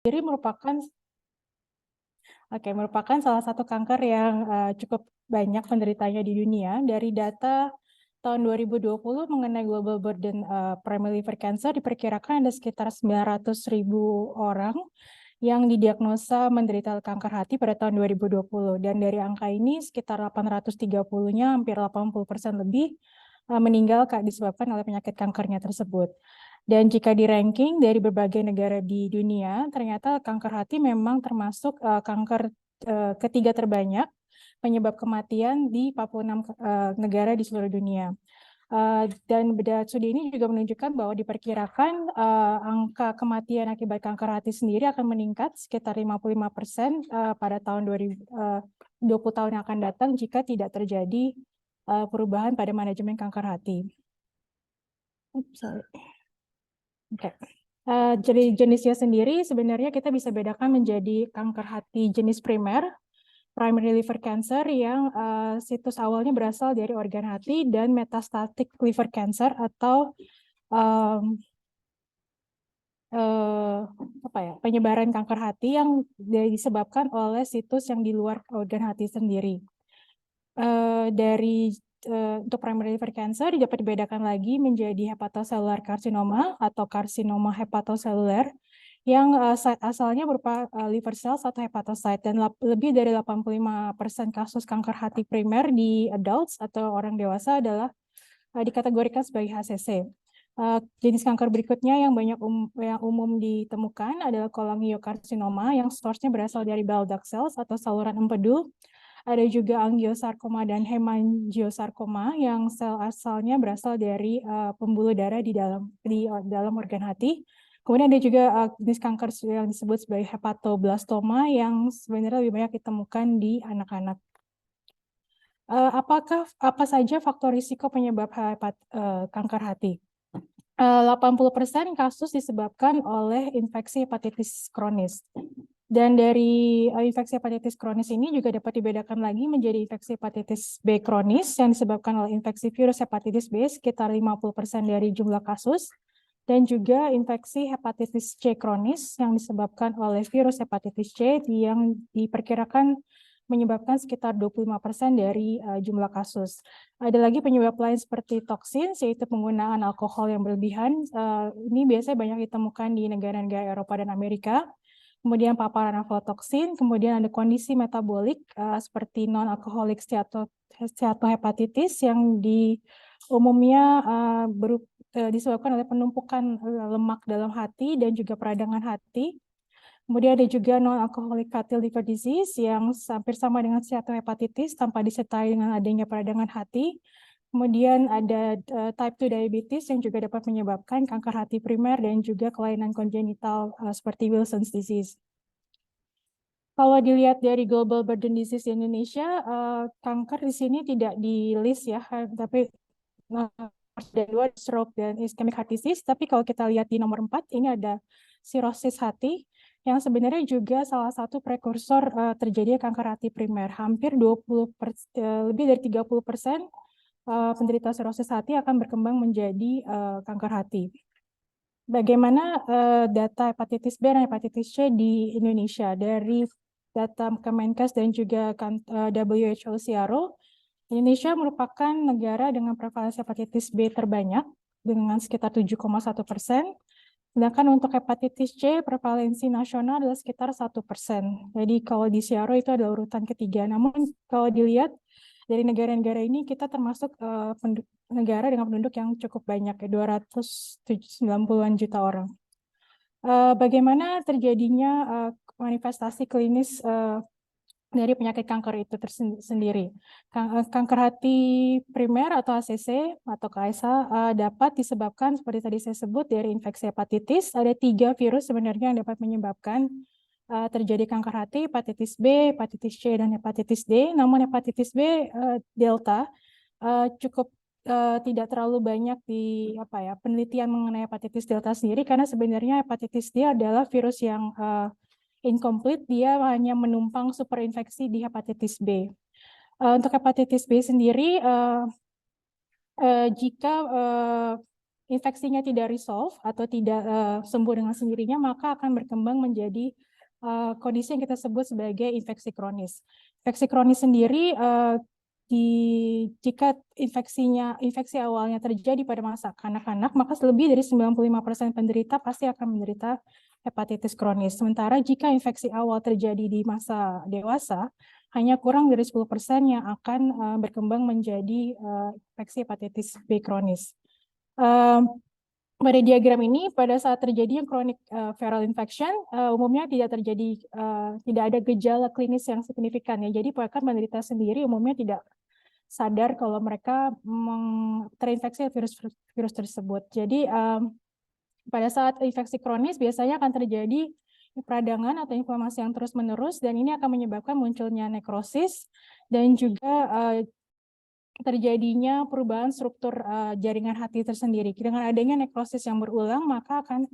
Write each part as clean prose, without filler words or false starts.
sendiri merupakan salah satu kanker yang cukup banyak penderitanya di dunia. Dari data tahun 2020 mengenai global burden primary liver cancer, diperkirakan ada sekitar 900.000 orang yang didiagnosa menderita kanker hati pada tahun 2020. Dan dari angka ini sekitar 830-nya, hampir 80% lebih meninggal disebabkan oleh penyakit kankernya tersebut. Dan jika di ranking dari berbagai negara di dunia, ternyata kanker hati memang termasuk kanker ketiga terbanyak penyebab kematian di 46 negara di seluruh dunia. Dan studi ini juga menunjukkan bahwa diperkirakan angka kematian akibat kanker hati sendiri akan meningkat sekitar 55% pada tahun 20 tahun yang akan datang jika tidak terjadi perubahan pada manajemen kanker hati. Okay. Jadi jenisnya sendiri sebenarnya kita bisa bedakan menjadi kanker hati jenis primer, primary liver cancer, yang situs awalnya berasal dari organ hati, dan metastatic liver cancer atau penyebaran kanker hati yang disebabkan oleh situs yang di luar organ hati sendiri. Untuk primary liver cancer dapat dibedakan lagi menjadi hepatocellular carcinoma atau karsinoma hepatoseluler yang site asalnya berupa liver cells atau hepatocyte, dan lebih dari 85% kasus kanker hati primer di adults atau orang dewasa adalah dikategorikan sebagai HCC. Jenis kanker berikutnya yang yang umum ditemukan adalah cholangiocarcinoma yang source-nya berasal dari bile duct cells atau saluran empedu. Ada juga angiosarkoma dan hemangiosarkoma yang sel asalnya berasal dari pembuluh darah di dalam organ hati. Kemudian ada juga jenis kanker yang disebut sebagai hepatoblastoma yang sebenarnya lebih banyak ditemukan di anak-anak. Apa saja faktor risiko penyebab kanker hati? 80% kasus disebabkan oleh infeksi hepatitis kronis. Dan dari infeksi hepatitis kronis ini juga dapat dibedakan lagi menjadi infeksi hepatitis B kronis yang disebabkan oleh infeksi virus hepatitis B sekitar 50% dari jumlah kasus, dan juga infeksi hepatitis C kronis yang disebabkan oleh virus hepatitis C yang diperkirakan menyebabkan sekitar 25% dari jumlah kasus. Ada lagi penyebab lain seperti toksin, yaitu penggunaan alkohol yang berlebihan. Ini biasanya banyak ditemukan di negara-negara Eropa dan Amerika. Kemudian paparan aflatoksin, kemudian ada kondisi metabolik seperti non-alkoholik steatohepatitis yang umumnya disebabkan oleh penumpukan lemak dalam hati dan juga peradangan hati. Kemudian ada juga non-alcoholic fatty liver disease yang hampir sama dengan steatohepatitis tanpa disertai dengan adanya peradangan hati. Kemudian ada type 2 diabetes yang juga dapat menyebabkan kanker hati primer dan juga kelainan kongenital seperti Wilson's disease. Kalau dilihat dari global burden disease di Indonesia, kanker di sini tidak di list ya, tapi stroke dan ischemic heart disease. Tapi kalau kita lihat di nomor 4, ini ada sirosis hati yang sebenarnya juga salah satu prekursor terjadinya kanker hati primer. Hampir lebih dari 30% penderita sirosis hati akan berkembang menjadi kanker hati. Bagaimana data hepatitis B dan hepatitis C di Indonesia? Dari data Kemenkes dan juga WHO CRO, Indonesia merupakan negara dengan prevalensi hepatitis B terbanyak dengan sekitar 7,1%. Sedangkan untuk hepatitis C, prevalensi nasional adalah sekitar 1%. Jadi kalau di CRO itu adalah urutan ketiga. Namun kalau dilihat dari negara-negara ini, kita termasuk negara dengan penduduk yang cukup banyak, 290-an juta orang. Bagaimana terjadinya manifestasi klinis dari penyakit kanker itu sendiri? Kanker hati primer atau HCC atau KSH dapat disebabkan seperti tadi saya sebut dari infeksi hepatitis. Ada 3 virus sebenarnya yang dapat menyebabkan terjadi kanker hati: hepatitis B, hepatitis C, dan hepatitis D. Namun hepatitis B delta cukup tidak terlalu banyak di penelitian mengenai hepatitis delta sendiri, karena sebenarnya hepatitis D adalah virus yang incomplete, dia hanya menumpang superinfeksi di hepatitis B. Untuk hepatitis B sendiri, jika infeksinya tidak resolve atau tidak sembuh dengan sendirinya, maka akan berkembang menjadi kondisi yang kita sebut sebagai infeksi kronis. Infeksi kronis sendiri jika infeksi awalnya terjadi pada masa kanak-kanak, maka lebih dari 95% penderita pasti akan menderita hepatitis kronis. Sementara jika infeksi awal terjadi di masa dewasa, hanya kurang dari 10% yang akan berkembang menjadi infeksi hepatitis B kronis. Pada diagram ini, pada saat terjadi yang chronic viral infection, umumnya tidak ada gejala klinis yang signifikan ya. Jadi mereka menderita sendiri, umumnya tidak sadar kalau mereka terinfeksi virus tersebut. Jadi pada saat infeksi kronis biasanya akan terjadi peradangan atau inflamasi yang terus-menerus, dan ini akan menyebabkan munculnya nekrosis dan juga terjadinya perubahan struktur jaringan hati tersendiri. Dengan adanya nekrosis yang berulang, maka akan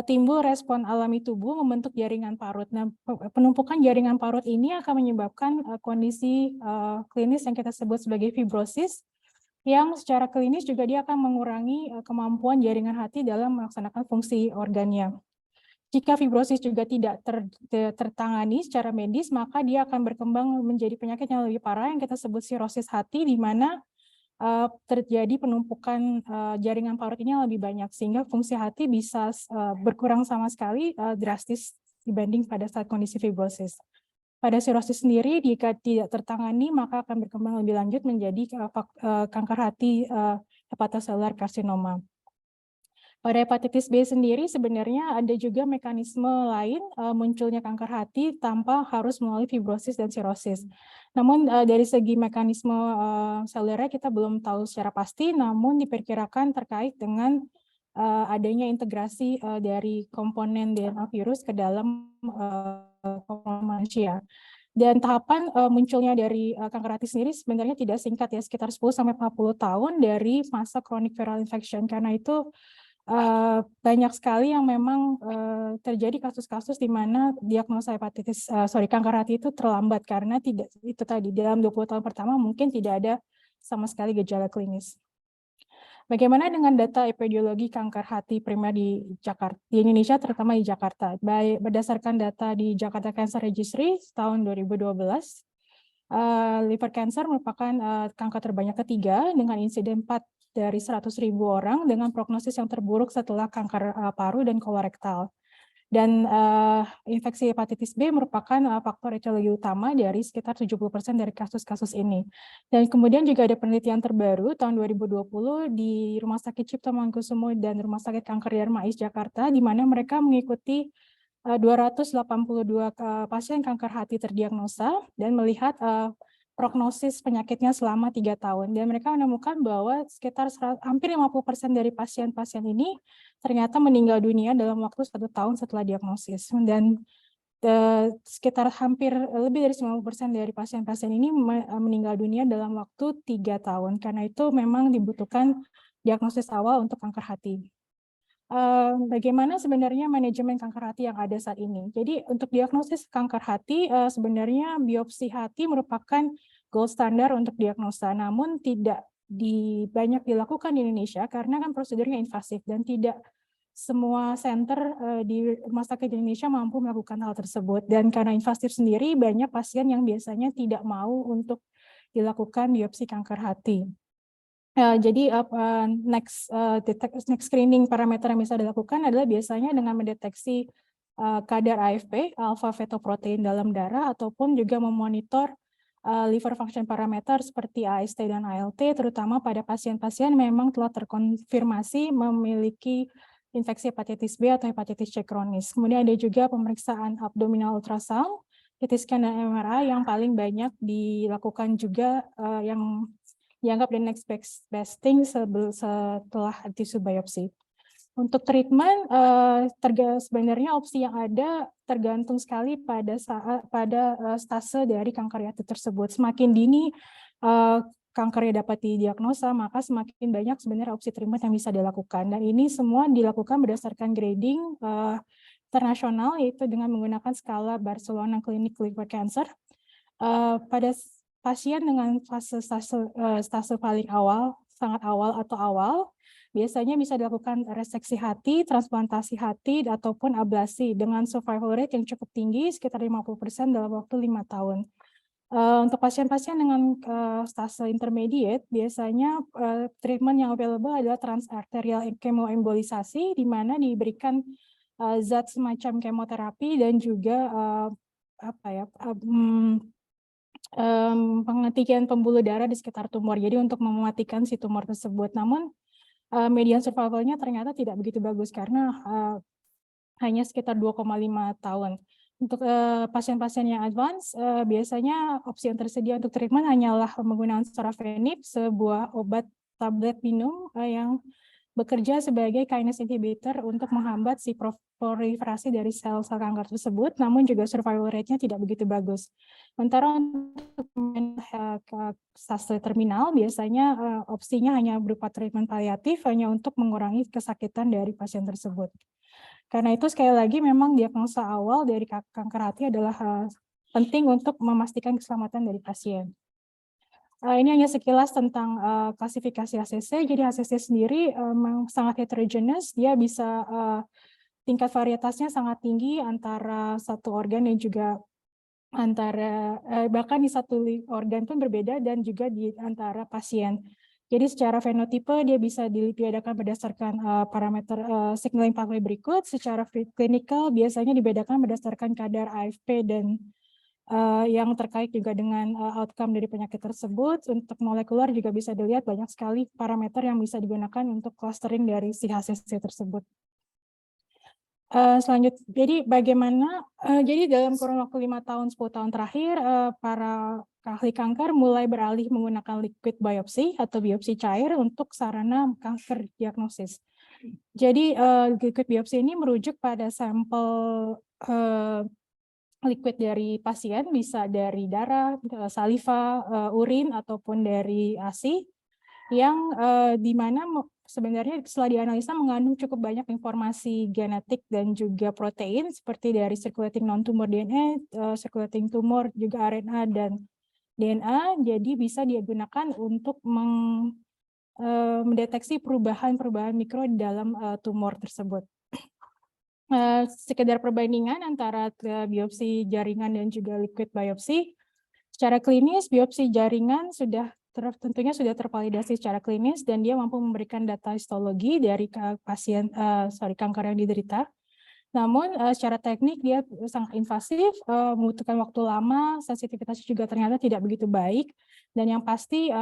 timbul respon alami tubuh membentuk jaringan parut. Nah, penumpukan jaringan parut ini akan menyebabkan kondisi klinis yang kita sebut sebagai fibrosis, yang secara klinis juga dia akan mengurangi kemampuan jaringan hati dalam melaksanakan fungsi organnya. Jika fibrosis juga tidak tertangani secara medis, maka dia akan berkembang menjadi penyakit yang lebih parah yang kita sebut sirosis hati, di mana terjadi penumpukan jaringan parut ini yang lebih banyak, sehingga fungsi hati bisa berkurang sama sekali, drastis dibanding pada saat kondisi fibrosis. Pada sirosis sendiri, jika tidak tertangani, maka akan berkembang lebih lanjut menjadi kanker hati hepatoselular karsinoma. Pada hepatitis B sendiri sebenarnya ada juga mekanisme lain munculnya kanker hati tanpa harus melalui fibrosis dan sirosis. Namun dari segi mekanisme seluler kita belum tahu secara pasti, namun diperkirakan terkait dengan adanya integrasi dari komponen DNA virus ke dalam komponen manusia. Dan tahapan munculnya dari kanker hati sendiri sebenarnya tidak singkat ya, sekitar 10-40 tahun dari masa chronic viral infection. Karena itu banyak sekali yang memang terjadi kasus-kasus di mana diagnosa kanker hati itu terlambat karena tidak, itu tadi dalam 20 tahun pertama mungkin tidak ada sama sekali gejala klinis. Bagaimana dengan data epidemiologi kanker hati primer di Indonesia, terutama di Jakarta? Berdasarkan data di Jakarta Cancer Registry tahun 2012, liver cancer merupakan kanker terbanyak ketiga dengan insiden 4 dari 100.000 orang dengan prognosis yang terburuk setelah kanker paru dan kolorektal. Dan infeksi hepatitis B merupakan faktor etiologi utama dari sekitar 70% dari kasus-kasus ini. Dan kemudian juga ada penelitian terbaru tahun 2020 di Rumah Sakit Cipto Mangunkusumo dan Rumah Sakit Kanker Darmais Jakarta, di mana mereka mengikuti 282 pasien kanker hati terdiagnosa dan melihat prognosis penyakitnya selama 3 tahun. Dan mereka menemukan bahwa sekitar hampir 50% dari pasien-pasien ini ternyata meninggal dunia dalam waktu 1 tahun setelah diagnosis. Dan sekitar hampir lebih dari 90% dari pasien-pasien ini meninggal dunia dalam waktu 3 tahun. Karena itu memang dibutuhkan diagnosis awal untuk kanker hati. Bagaimana sebenarnya manajemen kanker hati yang ada saat ini? Jadi untuk diagnosis kanker hati sebenarnya biopsi hati merupakan gold standar untuk diagnosa, namun tidak banyak dilakukan di Indonesia karena kan prosedurnya invasif dan tidak semua center di rumah sakit di Indonesia mampu melakukan hal tersebut. Dan karena invasif sendiri, banyak pasien yang biasanya tidak mau untuk dilakukan biopsi kanker hati. Jadi next screening parameter yang bisa dilakukan adalah biasanya dengan mendeteksi kadar AFP, alpha fetoprotein dalam darah, ataupun juga memonitor liver function parameter seperti AST dan ALT, terutama pada pasien-pasien memang telah terkonfirmasi memiliki infeksi hepatitis B atau hepatitis C kronis. Kemudian ada juga pemeriksaan abdominal ultrasound, CT scan dan MRI yang paling banyak dilakukan juga yang dianggap the next best thing setelah tisu biopsi. Untuk treatment, sebenarnya opsi yang ada tergantung sekali pada stase dari kanker hati tersebut. Semakin dini kankernya dapat didiagnosa, maka semakin banyak sebenarnya opsi treatment yang bisa dilakukan. Dan ini semua dilakukan berdasarkan grading internasional, yaitu dengan menggunakan skala Barcelona Clinic Liver Cancer. Pada pasien dengan stase paling awal, sangat awal atau awal, biasanya bisa dilakukan reseksi hati, transplantasi hati, ataupun ablasi dengan survival rate yang cukup tinggi, sekitar 50% dalam waktu 5 tahun. Untuk pasien-pasien dengan stase intermediate, biasanya treatment yang available adalah transarterial kemoembolisasi, di mana diberikan zat semacam kemoterapi dan juga penghentian pembuluh darah di sekitar tumor. Jadi untuk mematikan si tumor tersebut. Namun median survival-nya ternyata tidak begitu bagus karena hanya sekitar 2,5 tahun. Untuk pasien-pasien yang advance, biasanya opsi yang tersedia untuk treatment hanyalah menggunakan sorafenib, sebuah obat tablet minum yang bekerja sebagai kinase inhibitor untuk menghambat si proliferasi dari sel-sel kanker tersebut, namun juga survival rate-nya tidak begitu bagus. Sementara untuk stase terminal, biasanya opsinya hanya berupa treatment paliatif, hanya untuk mengurangi kesakitan dari pasien tersebut. Karena itu sekali lagi memang diagnosa awal dari kanker hati adalah penting untuk memastikan keselamatan dari pasien. Ini hanya sekilas tentang klasifikasi HCC. Jadi HCC sendiri memang sangat heterogeneous, dia bisa tingkat varietasnya sangat tinggi antara satu organ dan juga antara bahkan di satu organ pun berbeda dan juga di antara pasien. Jadi secara fenotipe dia bisa dibedakan berdasarkan parameter signaling pathway berikut. Secara klinikal biasanya dibedakan berdasarkan kadar AFP dan yang terkait juga dengan outcome dari penyakit tersebut. Untuk molekuler juga bisa dilihat banyak sekali parameter yang bisa digunakan untuk clustering dari si HCC tersebut. Selanjutnya, jadi bagaimana, jadi dalam kurun waktu 5 tahun, 10 tahun terakhir, para ahli kanker mulai beralih menggunakan liquid biopsy atau biopsi cair untuk sarana kanker diagnosis. Jadi liquid biopsi ini merujuk pada sampel liquid dari pasien, bisa dari darah, saliva, urin, ataupun dari ASI, yang di mana sebenarnya setelah dianalisa mengandung cukup banyak informasi genetik dan juga protein seperti dari circulating non-tumor DNA, circulating tumor, juga RNA dan DNA, jadi bisa digunakan untuk mendeteksi perubahan-perubahan mikro di dalam tumor tersebut. Sekedar perbandingan antara biopsi jaringan dan juga liquid biopsi, secara klinis biopsi jaringan tentunya sudah tervalidasi secara klinis dan dia mampu memberikan data histologi dari pasien kanker yang diderita. Namun secara teknik dia sangat invasif, membutuhkan waktu lama, sensitivitasnya juga ternyata tidak begitu baik, dan yang pasti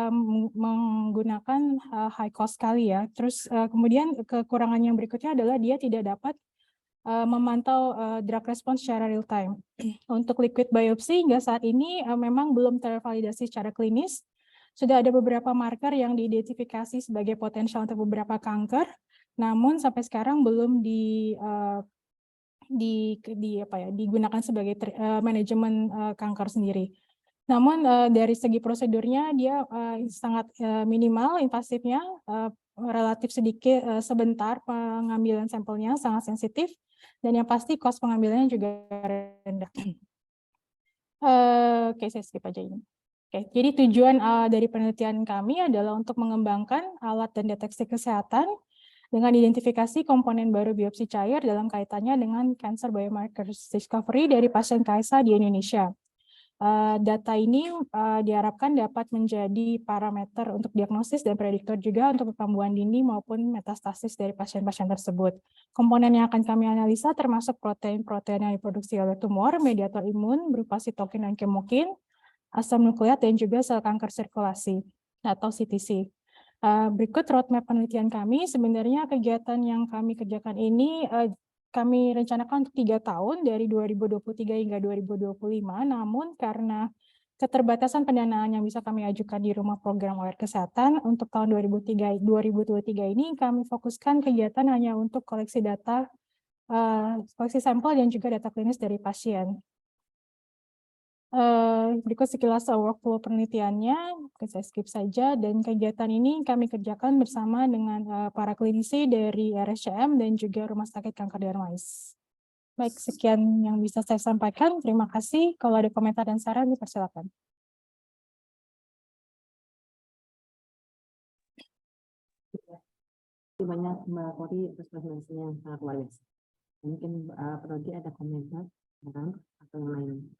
menggunakan high cost sekali ya. Terus kemudian kekurangan yang berikutnya adalah dia tidak dapat memantau drug response secara real time. Untuk liquid biopsy hingga saat ini memang belum tervalidasi secara klinis. Sudah ada beberapa marker yang diidentifikasi sebagai potensial untuk beberapa kanker, namun sampai sekarang belum digunakan sebagai manajemen kanker sendiri. Namun dari segi prosedurnya dia sangat minimal invasifnya, relatif sedikit, sebentar pengambilan sampelnya, sangat sensitif, dan yang pasti cost pengambilannya juga rendah. Oke, saya skip aja ini. Oke, jadi tujuan dari penelitian kami adalah untuk mengembangkan alat dan deteksi kesehatan dengan identifikasi komponen baru biopsi cair dalam kaitannya dengan cancer biomarkers discovery dari pasien KSA di Indonesia. Data ini diharapkan dapat menjadi parameter untuk diagnosis dan prediktor juga untuk kekambuhan dini maupun metastasis dari pasien-pasien tersebut. Komponen yang akan kami analisa termasuk protein-protein yang diproduksi oleh tumor, mediator imun berupa sitokin dan kemokin, asam nukleat, dan juga sel kanker sirkulasi atau CTC. Berikut roadmap penelitian kami. Sebenarnya kegiatan yang kami kerjakan ini kami rencanakan untuk 3 tahun dari 2023 hingga 2025, namun karena keterbatasan pendanaan yang bisa kami ajukan di Rumah Program Aware Kesehatan untuk tahun 2023 ini kami fokuskan kegiatan hanya untuk koleksi data, koleksi sampel dan juga data klinis dari pasien. Berikut sekilas workflow penelitiannya, saya skip saja, dan kegiatan ini kami kerjakan bersama dengan para klinisi dari RSCM dan juga Rumah Sakit Kanker Darmais. Baik, sekian yang bisa saya sampaikan. Terima kasih. Kalau ada komentar dan saran, dipersilakan. Banyak Mbak Kori atas presentasinya yang sangat luar biasa. Mungkin Prodi ada komentar atau yang lain.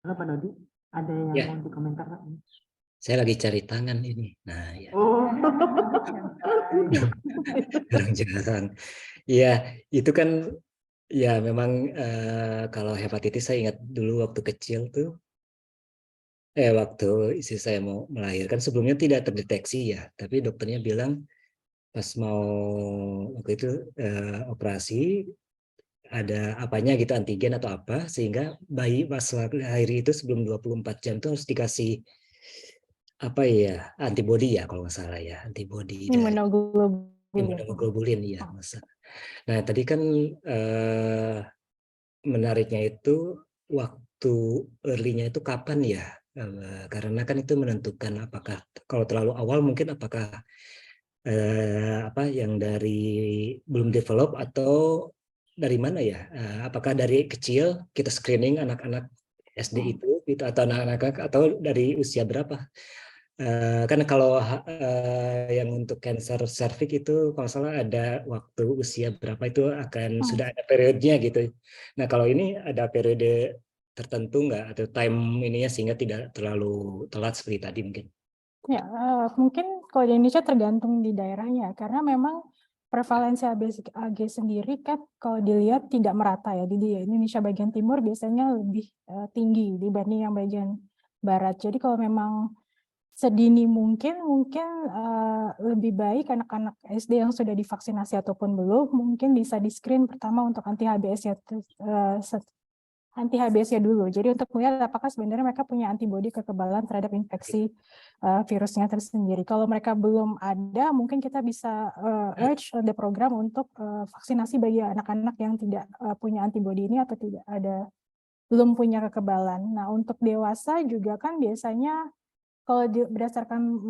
Halo Pak Dodi, ada yang Ya. mau dikomentar Pak? Saya lagi cari tangan ini. Nah, ya. Oh, Jarang-jarang. Ya, itu kan ya memang kalau hepatitis saya ingat dulu waktu kecil tuh, waktu istri saya mau melahirkan sebelumnya tidak terdeteksi ya, tapi dokternya bilang pas mau waktu itu operasi ada apanya gitu antigen atau apa sehingga bayi pas lahir itu sebelum 24 jam tuh harus dikasih apa ya antibody ya kalau nggak salah ya antibody dari Imunoglobulin. imunoglobulin ya masa. Nah tadi kan menariknya itu waktu early-nya itu kapan ya? Karena kan itu menentukan apakah kalau terlalu awal mungkin apakah apa yang dari belum develop atau dari mana ya? Apakah dari kecil kita screening anak-anak SD itu atau anak-anak atau dari usia berapa? Kan kalau yang untuk cancer cervix itu kalau salah ada waktu usia berapa itu akan sudah ada periodenya gitu. Nah kalau ini ada periode tertentu nggak atau time ininya sehingga tidak terlalu telat seperti tadi mungkin? Ya, mungkin kalau di Indonesia tergantung di daerahnya, karena memang prevalensi AG sendiri kan kalau dilihat tidak merata ya. Di Indonesia bagian timur biasanya lebih tinggi dibanding yang bagian barat. Jadi kalau memang sedini mungkin lebih baik anak-anak SD yang sudah divaksinasi ataupun belum mungkin bisa di screen pertama untuk anti HBS-nya dulu. Jadi untuk melihat apakah sebenarnya mereka punya antibodi kekebalan terhadap infeksi virusnya tersendiri. Kalau mereka belum ada, mungkin kita bisa urge the program untuk vaksinasi bagi anak-anak yang tidak punya antibodi ini atau tidak ada belum punya kekebalan. Nah, untuk dewasa juga kan biasanya kalau berdasarkan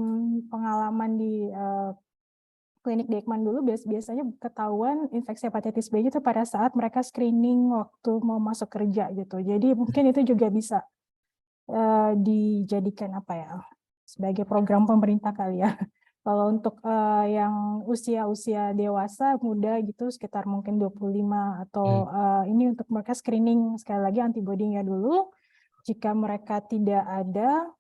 pengalaman di klinik di Ekman dulu biasanya ketahuan infeksi hepatitis B itu pada saat mereka screening waktu mau masuk kerja gitu. Jadi mungkin itu juga bisa dijadikan apa ya sebagai program pemerintah kali ya. Kalau untuk yang usia dewasa muda gitu sekitar mungkin 25 atau ini untuk mereka screening sekali lagi antibodinya dulu. Jika mereka tidak ada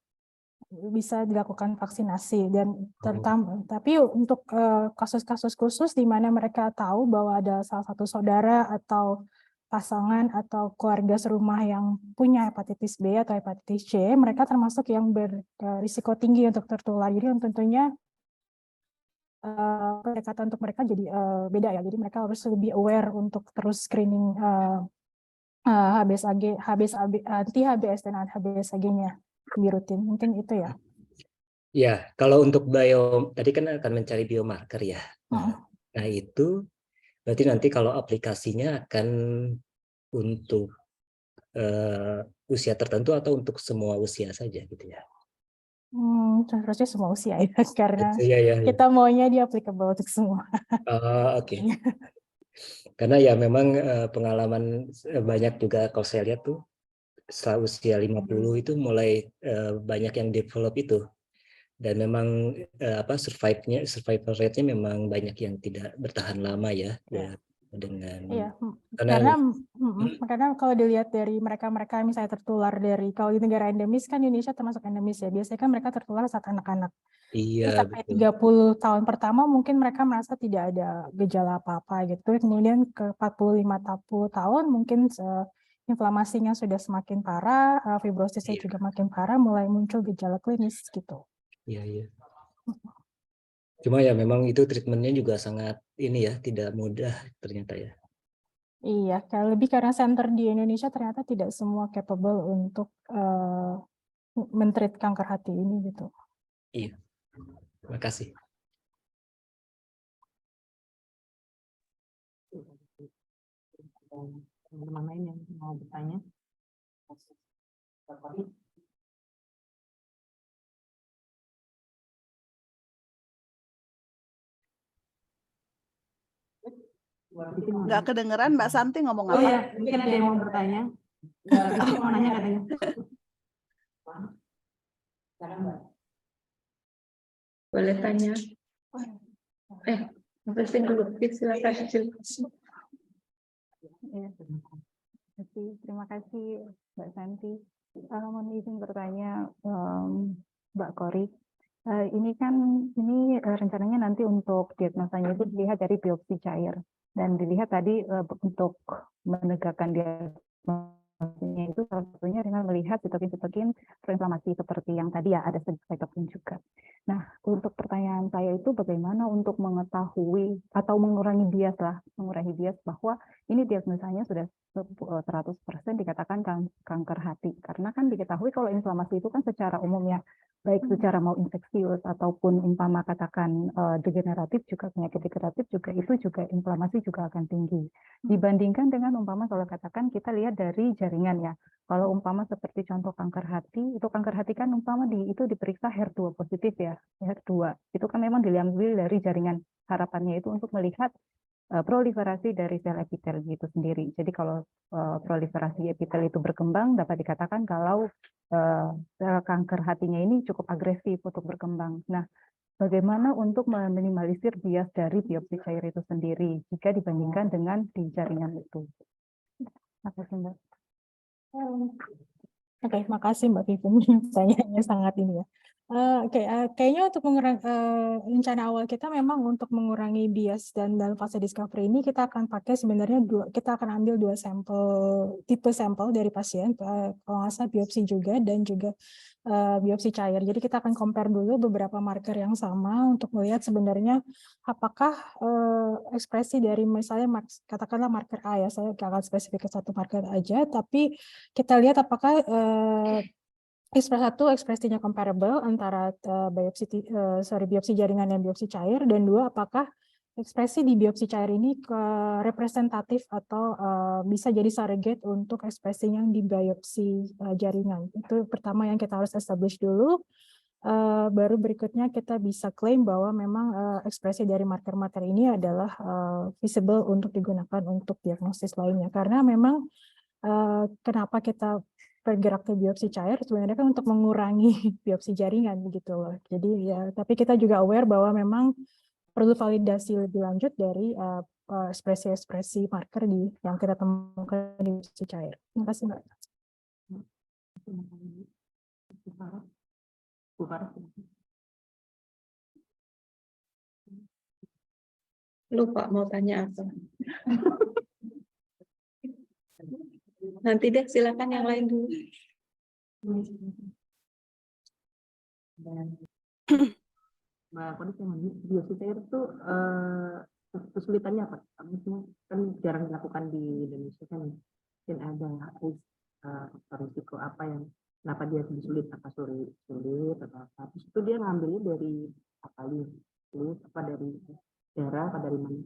bisa dilakukan vaksinasi dan terutama tapi untuk kasus-kasus khusus di mana mereka tahu bahwa ada salah satu saudara atau pasangan atau keluarga serumah yang punya hepatitis B atau hepatitis C, mereka termasuk yang berisiko tinggi untuk tertular. Jadi tentunya pendekatan untuk mereka jadi beda ya. Jadi mereka harus lebih aware untuk terus screening anti HBS dan HBsAg-nya di rutin. Mungkin itu ya. Ya, kalau untuk tadi kan akan mencari biomarker ya. Nah itu berarti nanti kalau aplikasinya akan untuk usia tertentu atau untuk semua usia saja gitu ya? Seharusnya semua usia ya, karena Ya, ya, ya. kita maunya dia applicable untuk semua. Oke. Karena ya memang pengalaman banyak juga kalau saya lihat tuh setelah usia 50 itu mulai banyak yang develop itu dan memang survival rate-nya memang banyak yang tidak bertahan lama ya dengan Iya, karena kalau dilihat dari mereka misalnya tertular dari kalau di negara endemis kan Indonesia termasuk endemis ya, biasanya kan mereka tertular saat anak-anak. iya Sampai betul. 30 tahun pertama mungkin mereka merasa tidak ada gejala apa-apa gitu. Kemudian ke 45 tahun mungkin inflamasinya sudah semakin parah, fibrosisnya juga makin parah, mulai muncul gejala klinis gitu. Iya, iya. Cuma ya memang itu treatmentnya juga sangat ini ya, tidak mudah ternyata ya. Iya, lebih karena center di Indonesia ternyata tidak semua capable untuk men-treat kanker hati ini gitu. Iya, terima kasih. Teman-teman lain yang mau bertanya? Nggak kedengeran Mbak Santi ngomong apa? Oh ya, mungkin ada yang mau bertanya. Ada yang mau nanya katanya. Boleh tanya? Berhenti dulu. Silakan. Ya, terima kasih Mbak Santi. Mohon izin bertanya Mbak Kori. Ini kan rencananya nanti untuk diagnosanya itu dilihat dari biopsi cair dan dilihat tadi untuk menegakkan diagnosanya itu salah satunya dengan melihat sitokin proinflamasi seperti yang tadi ya ada cytokine juga. Nah, untuk pertanyaan saya itu bagaimana untuk mengetahui atau mengurangi bias bahwa ini diagnosanya sudah 100% dikatakan kanker hati. Karena kan diketahui kalau inflamasi itu kan secara umum ya, baik secara mau infeksius ataupun umpama katakan degeneratif juga, penyakit degeneratif juga itu juga inflamasi juga akan tinggi. Dibandingkan dengan umpama kalau katakan kita lihat dari jaringan ya. Kalau umpama seperti contoh kanker hati, itu kanker hati kan umpama itu diperiksa HER2 positif ya, HER2. Itu kan memang diambil dari jaringan, harapannya itu untuk melihat proliferasi dari sel epitel itu sendiri. Jadi kalau proliferasi epitel itu berkembang, dapat dikatakan kalau sel kanker hatinya ini cukup agresif untuk berkembang. Nah, bagaimana untuk meminimalisir bias dari biopsi cair itu sendiri jika dibandingkan dengan di jaringan itu? Terima kasih, Mbak. Oke, makasih Mbak Vivin. Pertanyaannya sangat ini ya. Kayaknya untuk mengurangi rencana awal kita memang untuk mengurangi bias dan dalam fase discovery ini kita akan pakai sebenarnya kita akan ambil dua tipe sampel dari pasien, kalau nggak salah biopsi juga dan juga biopsi cair. Jadi kita akan compare dulu beberapa marker yang sama untuk melihat sebenarnya apakah ekspresi dari misalnya katakanlah marker A ya, saya akan spesifik ke satu marker aja, tapi kita lihat apakah ekspresinya comparable antara biopsi jaringan dan biopsi cair, dan dua, apakah ekspresi di biopsi cair ini representatif atau bisa jadi surrogate untuk ekspresi yang di biopsi jaringan. Itu pertama yang kita harus establish dulu. Baru berikutnya kita bisa klaim bahwa memang ekspresi dari marker-marker ini adalah visible untuk digunakan untuk diagnosis lainnya. Karena memang kenapa kita bergerak ke biopsi cair sebenarnya kan untuk mengurangi biopsi jaringan begitu loh. Jadi ya, tapi kita juga aware bahwa memang perlu validasi lebih lanjut dari ekspresi-ekspresi marker yang kita temukan di biopsi cair. Terima kasih, Mbak. Lupa mau tanya apa. Nanti deh, silakan yang lain dulu. Mbak Kodi, biopsi cair itu kesulitannya apa? Maksudnya kan jarang dilakukan di Indonesia kan, mungkin ada risiko apa yang kenapa dia sulit, apa sulit atau apa? Terus itu dia ngambilnya dari apa apa dari darah, apa dari mana?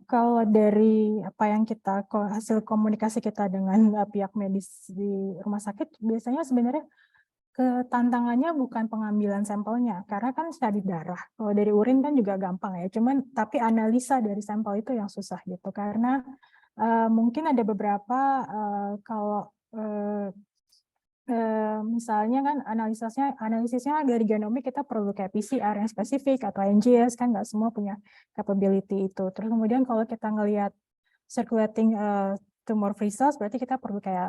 Kalau dari apa yang hasil komunikasi kita dengan pihak medis di rumah sakit, biasanya sebenarnya tantangannya bukan pengambilan sampelnya, karena kan dari darah. Kalau dari urin kan juga gampang ya, tapi analisa dari sampel itu yang susah gitu, karena mungkin ada beberapa kalau misalnya kan analisisnya dari genomik kita perlu kayak PCR yang spesifik atau NGS, kan nggak semua punya capability itu. Terus kemudian kalau kita ngelihat circulating tumor free cells, berarti kita perlu kayak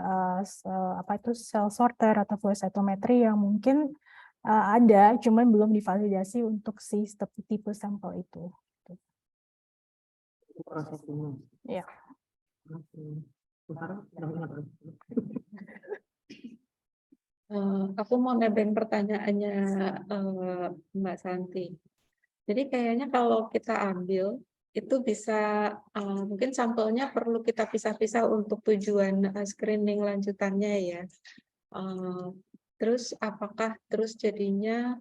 cell sorter atau flow cytometry yang mungkin ada, cuman belum divalidasi untuk tipe sampel itu. Prosesnya. Ya. Aku mau nebeng pertanyaannya Mbak Santi. Jadi kayaknya kalau kita ambil itu bisa mungkin sampelnya perlu kita pisah-pisah untuk tujuan screening lanjutannya ya. Terus apakah jadinya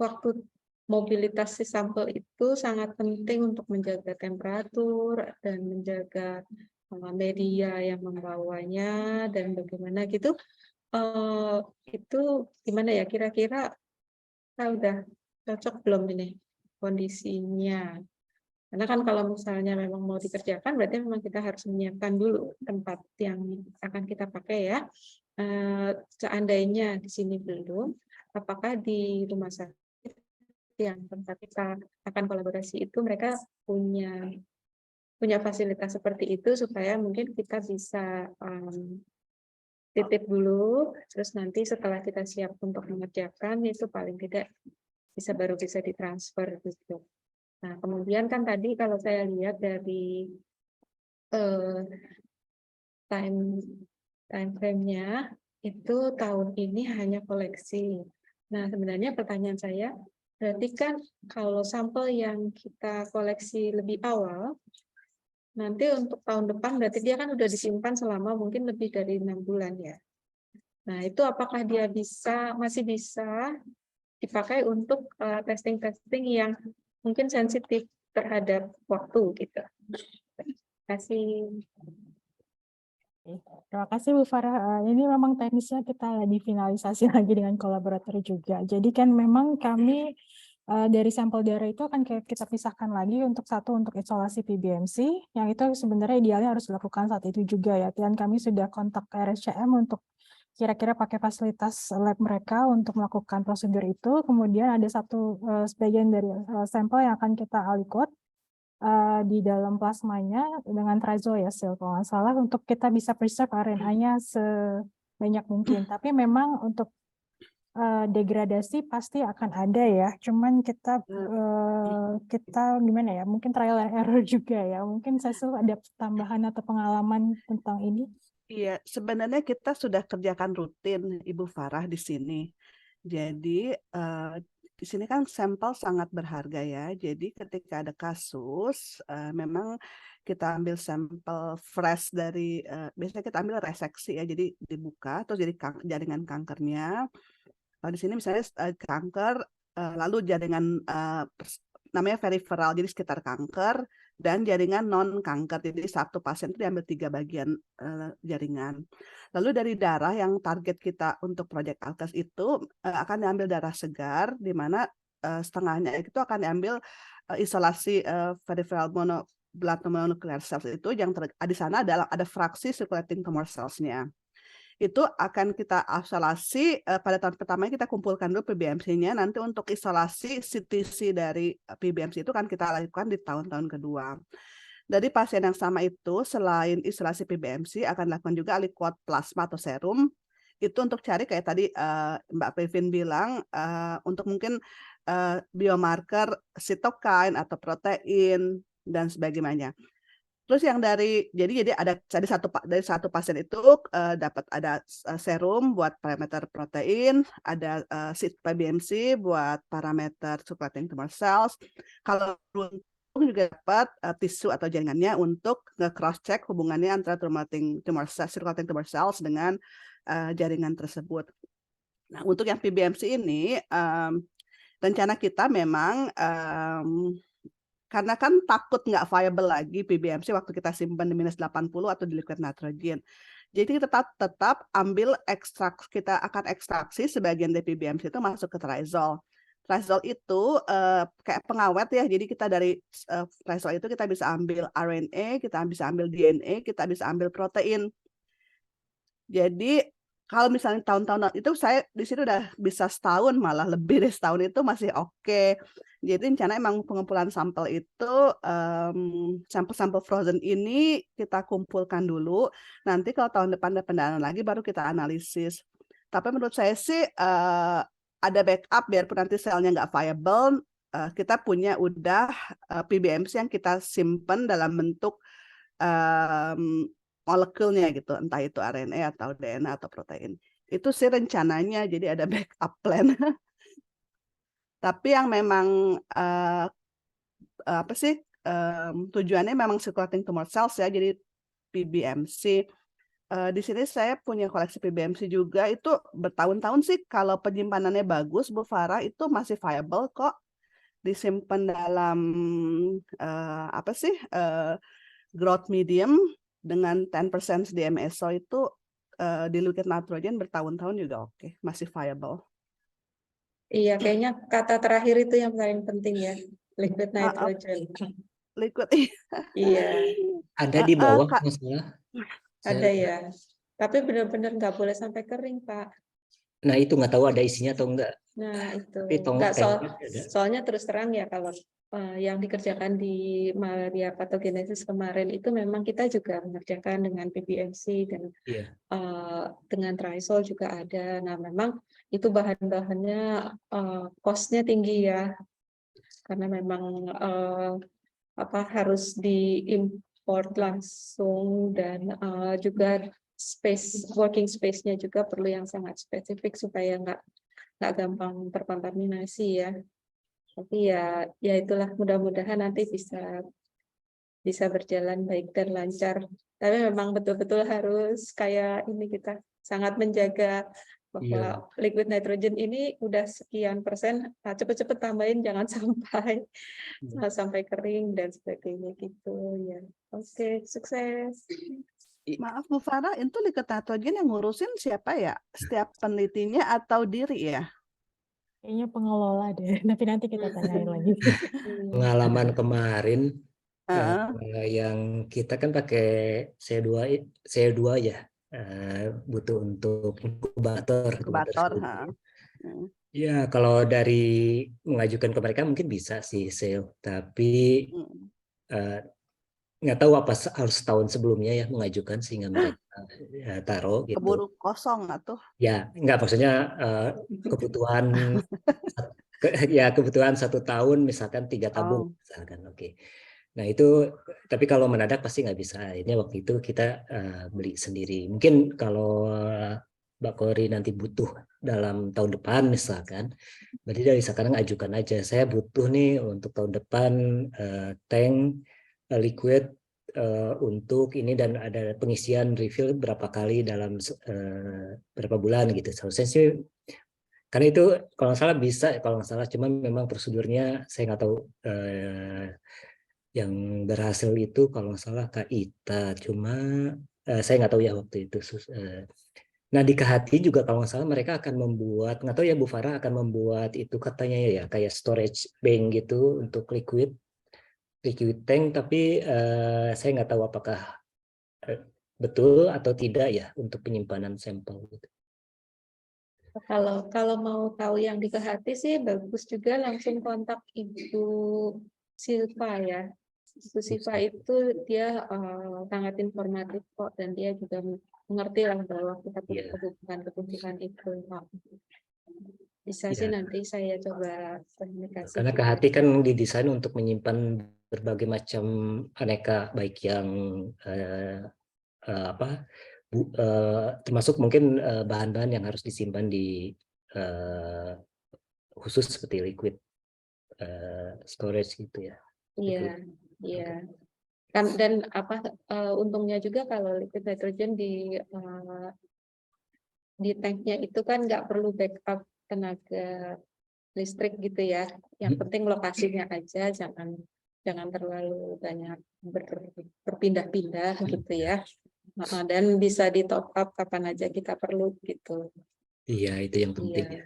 waktu mobilitas si sampel itu sangat penting untuk menjaga temperatur dan menjaga media yang membawanya dan bagaimana gitu. Itu gimana ya, kira-kira udah cocok belum ini kondisinya? Karena kan kalau misalnya memang mau dikerjakan, berarti memang kita harus menyiapkan dulu tempat yang akan kita pakai ya. Seandainya di sini belum, apakah di rumah sakit yang tempat kita akan kolaborasi itu mereka punya fasilitas seperti itu supaya mungkin kita bisa titip dulu, terus nanti setelah kita siap untuk mengerjakan itu paling tidak baru bisa ditransfer gitu. Nah, kemudian kan tadi kalau saya lihat dari time frame-nya itu tahun ini hanya koleksi. Nah, sebenarnya pertanyaan saya, berarti kan kalau sampel yang kita koleksi lebih awal, nanti untuk tahun depan berarti dia kan udah disimpan selama mungkin lebih dari 6 bulan ya. Nah, itu apakah dia masih bisa dipakai untuk testing-testing yang mungkin sensitif terhadap waktu gitu. Terima kasih. Terima kasih Bu Farah. Ini memang teknisnya kita lagi finalisasi lagi dengan kolaborator juga. Jadi kan memang kami dari sampel darah itu akan kita pisahkan lagi untuk isolasi PBMC, yang itu sebenarnya idealnya harus dilakukan saat itu juga ya. Dan kami sudah kontak RSCM untuk kira-kira pakai fasilitas lab mereka untuk melakukan prosedur itu. Kemudian ada sebagian dari sampel yang akan kita alikot di dalam plasmanya dengan triazole ya, kalau nggak salah, untuk kita bisa preserve RNA-nya sebanyak mungkin. Tapi memang untuk degradasi pasti akan ada ya. Cuman kita gimana ya? Mungkin trial and error juga ya. Mungkin saya ada tambahan atau pengalaman tentang ini. Iya, sebenarnya kita sudah kerjakan rutin, Ibu Farah, di sini. Jadi di sini kan sampel sangat berharga ya. Jadi ketika ada kasus, memang kita ambil sampel fresh dari, biasanya kita ambil reseksi ya. Jadi dibuka, terus jadi jaringan kankernya. Di sini misalnya kanker, lalu jaringan namanya peripheral, jadi sekitar kanker, dan jaringan non-kanker. Jadi satu pasien itu diambil 3 bagian jaringan. Lalu dari darah yang target kita untuk Project ALKES itu akan diambil darah segar, di mana setengahnya itu akan diambil isolasi peripheral blood mononuclear cells itu, yang di sana ada fraksi circulating tumor cells-nya. Itu akan kita isolasi pada tahun pertama kita kumpulkan dulu PBMC-nya, nanti untuk isolasi CTC dari PBMC itu kan kita lakukan di tahun-tahun kedua. Dari pasien yang sama itu, selain isolasi PBMC, akan dilakukan juga aliquot plasma atau serum, itu untuk cari kayak tadi Mbak Pevin bilang, untuk mungkin biomarker sitokin atau protein, dan sebagainya. Terus yang jadi ada dari satu pasien itu dapat ada serum buat parameter protein, ada PBMC buat parameter circulating tumor cells. Kalau beruntung juga dapat tisu atau jaringannya untuk nge-cross check hubungannya antara circulating tumor cells dengan jaringan tersebut. Nah, untuk yang PBMC ini rencana kita memang karena kan takut nggak viable lagi PBMC waktu kita simpan di -80 atau di liquid nitrogen. Jadi kita tetap ambil kita akan ekstraksi sebagian dari PBMC itu masuk ke triazole. Triazole itu kayak pengawet ya, jadi kita dari triazole itu kita bisa ambil RNA, kita bisa ambil DNA, kita bisa ambil protein. Jadi kalau misalnya tahun-tahun itu saya di sini udah bisa setahun, malah lebih dari setahun itu masih oke. Jadi rencana emang pengumpulan sampel itu, sampel-sampel frozen ini kita kumpulkan dulu, nanti kalau tahun depan ada pendanaan lagi baru kita analisis. Tapi menurut saya sih ada backup, biarpun nanti selnya nggak viable, kita punya udah PBMC yang kita simpen dalam bentuk molekulnya gitu, entah itu RNA atau DNA atau protein. Itu sih rencananya, jadi ada backup plan. Tapi yang memang tujuannya memang circulating tumor cells ya, jadi PBMC. Di sini saya punya koleksi PBMC juga, itu bertahun-tahun sih, kalau penyimpanannya bagus, Bu Farah, itu masih viable kok, disimpan dalam growth medium dengan 10% DMSO itu di liquid nitrogen bertahun-tahun juga oke, masih viable. Iya, kayaknya kata terakhir itu yang paling penting ya, liquid nitrogen. liquid. Iya, Ada di bawah Kak, nggak salah. ada ya. Tapi benar-benar nggak boleh sampai kering, Pak. Nah itu nggak tahu ada isinya atau enggak. Nah, itu. Tapi Nggak, tanknya ada. soalnya terus terang ya kalau yang dikerjakan di malaria pathogenesis kemarin itu memang kita juga mengerjakan dengan PBMC dan Iya. dengan Trisol juga ada. Nah, memang itu bahan-bahannya cost-nya tinggi ya, karena memang harus diimport langsung dan juga working space-nya juga perlu yang sangat spesifik supaya nggak gampang terkontaminasi ya. Tapi ya itulah, mudah-mudahan nanti bisa berjalan baik dan lancar. Tapi memang betul-betul harus kayak ini, kita sangat menjaga bahwa liquid nitrogen ini udah sekian persen, cepet-cepet tambahin, jangan sampai kering dan sebagainya gitu ya. Oke, sukses. maaf Bu Farah, itu liquid nitrogen yang ngurusin siapa ya? Setiap penelitinya atau diri ya? Kayaknya pengelola deh, tapi nanti kita tanyain lagi. Pengalaman kemarin Heeh. yang kita kan pakai CO2 ya, butuh untuk inkubator Inkubator, sendiri. Hmm. Ya kalau dari mengajukan ke mereka mungkin bisa sih sale, tapi nggak tahu apa harus setahun sebelumnya ya mengajukan sehingga mereka taruh gitu. Keburu kosong atau? Ya nggak, maksudnya kebutuhan kebutuhan 1 tahun misalkan 3 tabung misalkan. Oke. Nah itu, tapi kalau mendadak pasti nggak bisa. Akhirnya waktu itu kita beli sendiri. Mungkin kalau Mbak Kori nanti butuh dalam tahun depan misalkan, berarti dari sekarang ajukan aja. Saya butuh nih untuk tahun depan tank liquid untuk ini, dan ada pengisian refill berapa kali dalam berapa bulan gitu. Seharusnya sih, karena itu kalau nggak salah bisa, kalau nggak salah, cuman memang prosedurnya saya nggak tahu. Yang berhasil itu kalau nggak salah Kak Ita, cuma saya nggak tahu ya waktu itu. Nah di Kehati juga kalau nggak salah mereka akan membuat, nggak tahu ya Bu Farah, akan membuat itu katanya ya kayak storage bank gitu untuk liquid tank, tapi saya nggak tahu apakah betul atau tidak ya untuk penyimpanan sampel gitu. Kalau mau tahu yang di Kehati sih bagus juga langsung kontak Ibu Silva ya. Ibu Silva itu dia sangat informatif kok, dan dia juga mengerti lah bahwa kita punya kebutuhan itu. Bisa sih nanti saya coba komunikasi. Karena Kehati kan didesain untuk menyimpan berbagai macam aneka, baik yang termasuk mungkin bahan-bahan yang harus disimpan di khusus seperti liquid storage gitu ya. Iya, iya. Dan untungnya juga kalau liquid nitrogen di tanknya itu kan nggak perlu backup tenaga listrik gitu ya. Yang penting lokasinya aja, jangan terlalu banyak berpindah-pindah gitu ya. Dan bisa di top up kapan aja kita perlu gitu. Iya, itu yang penting ya.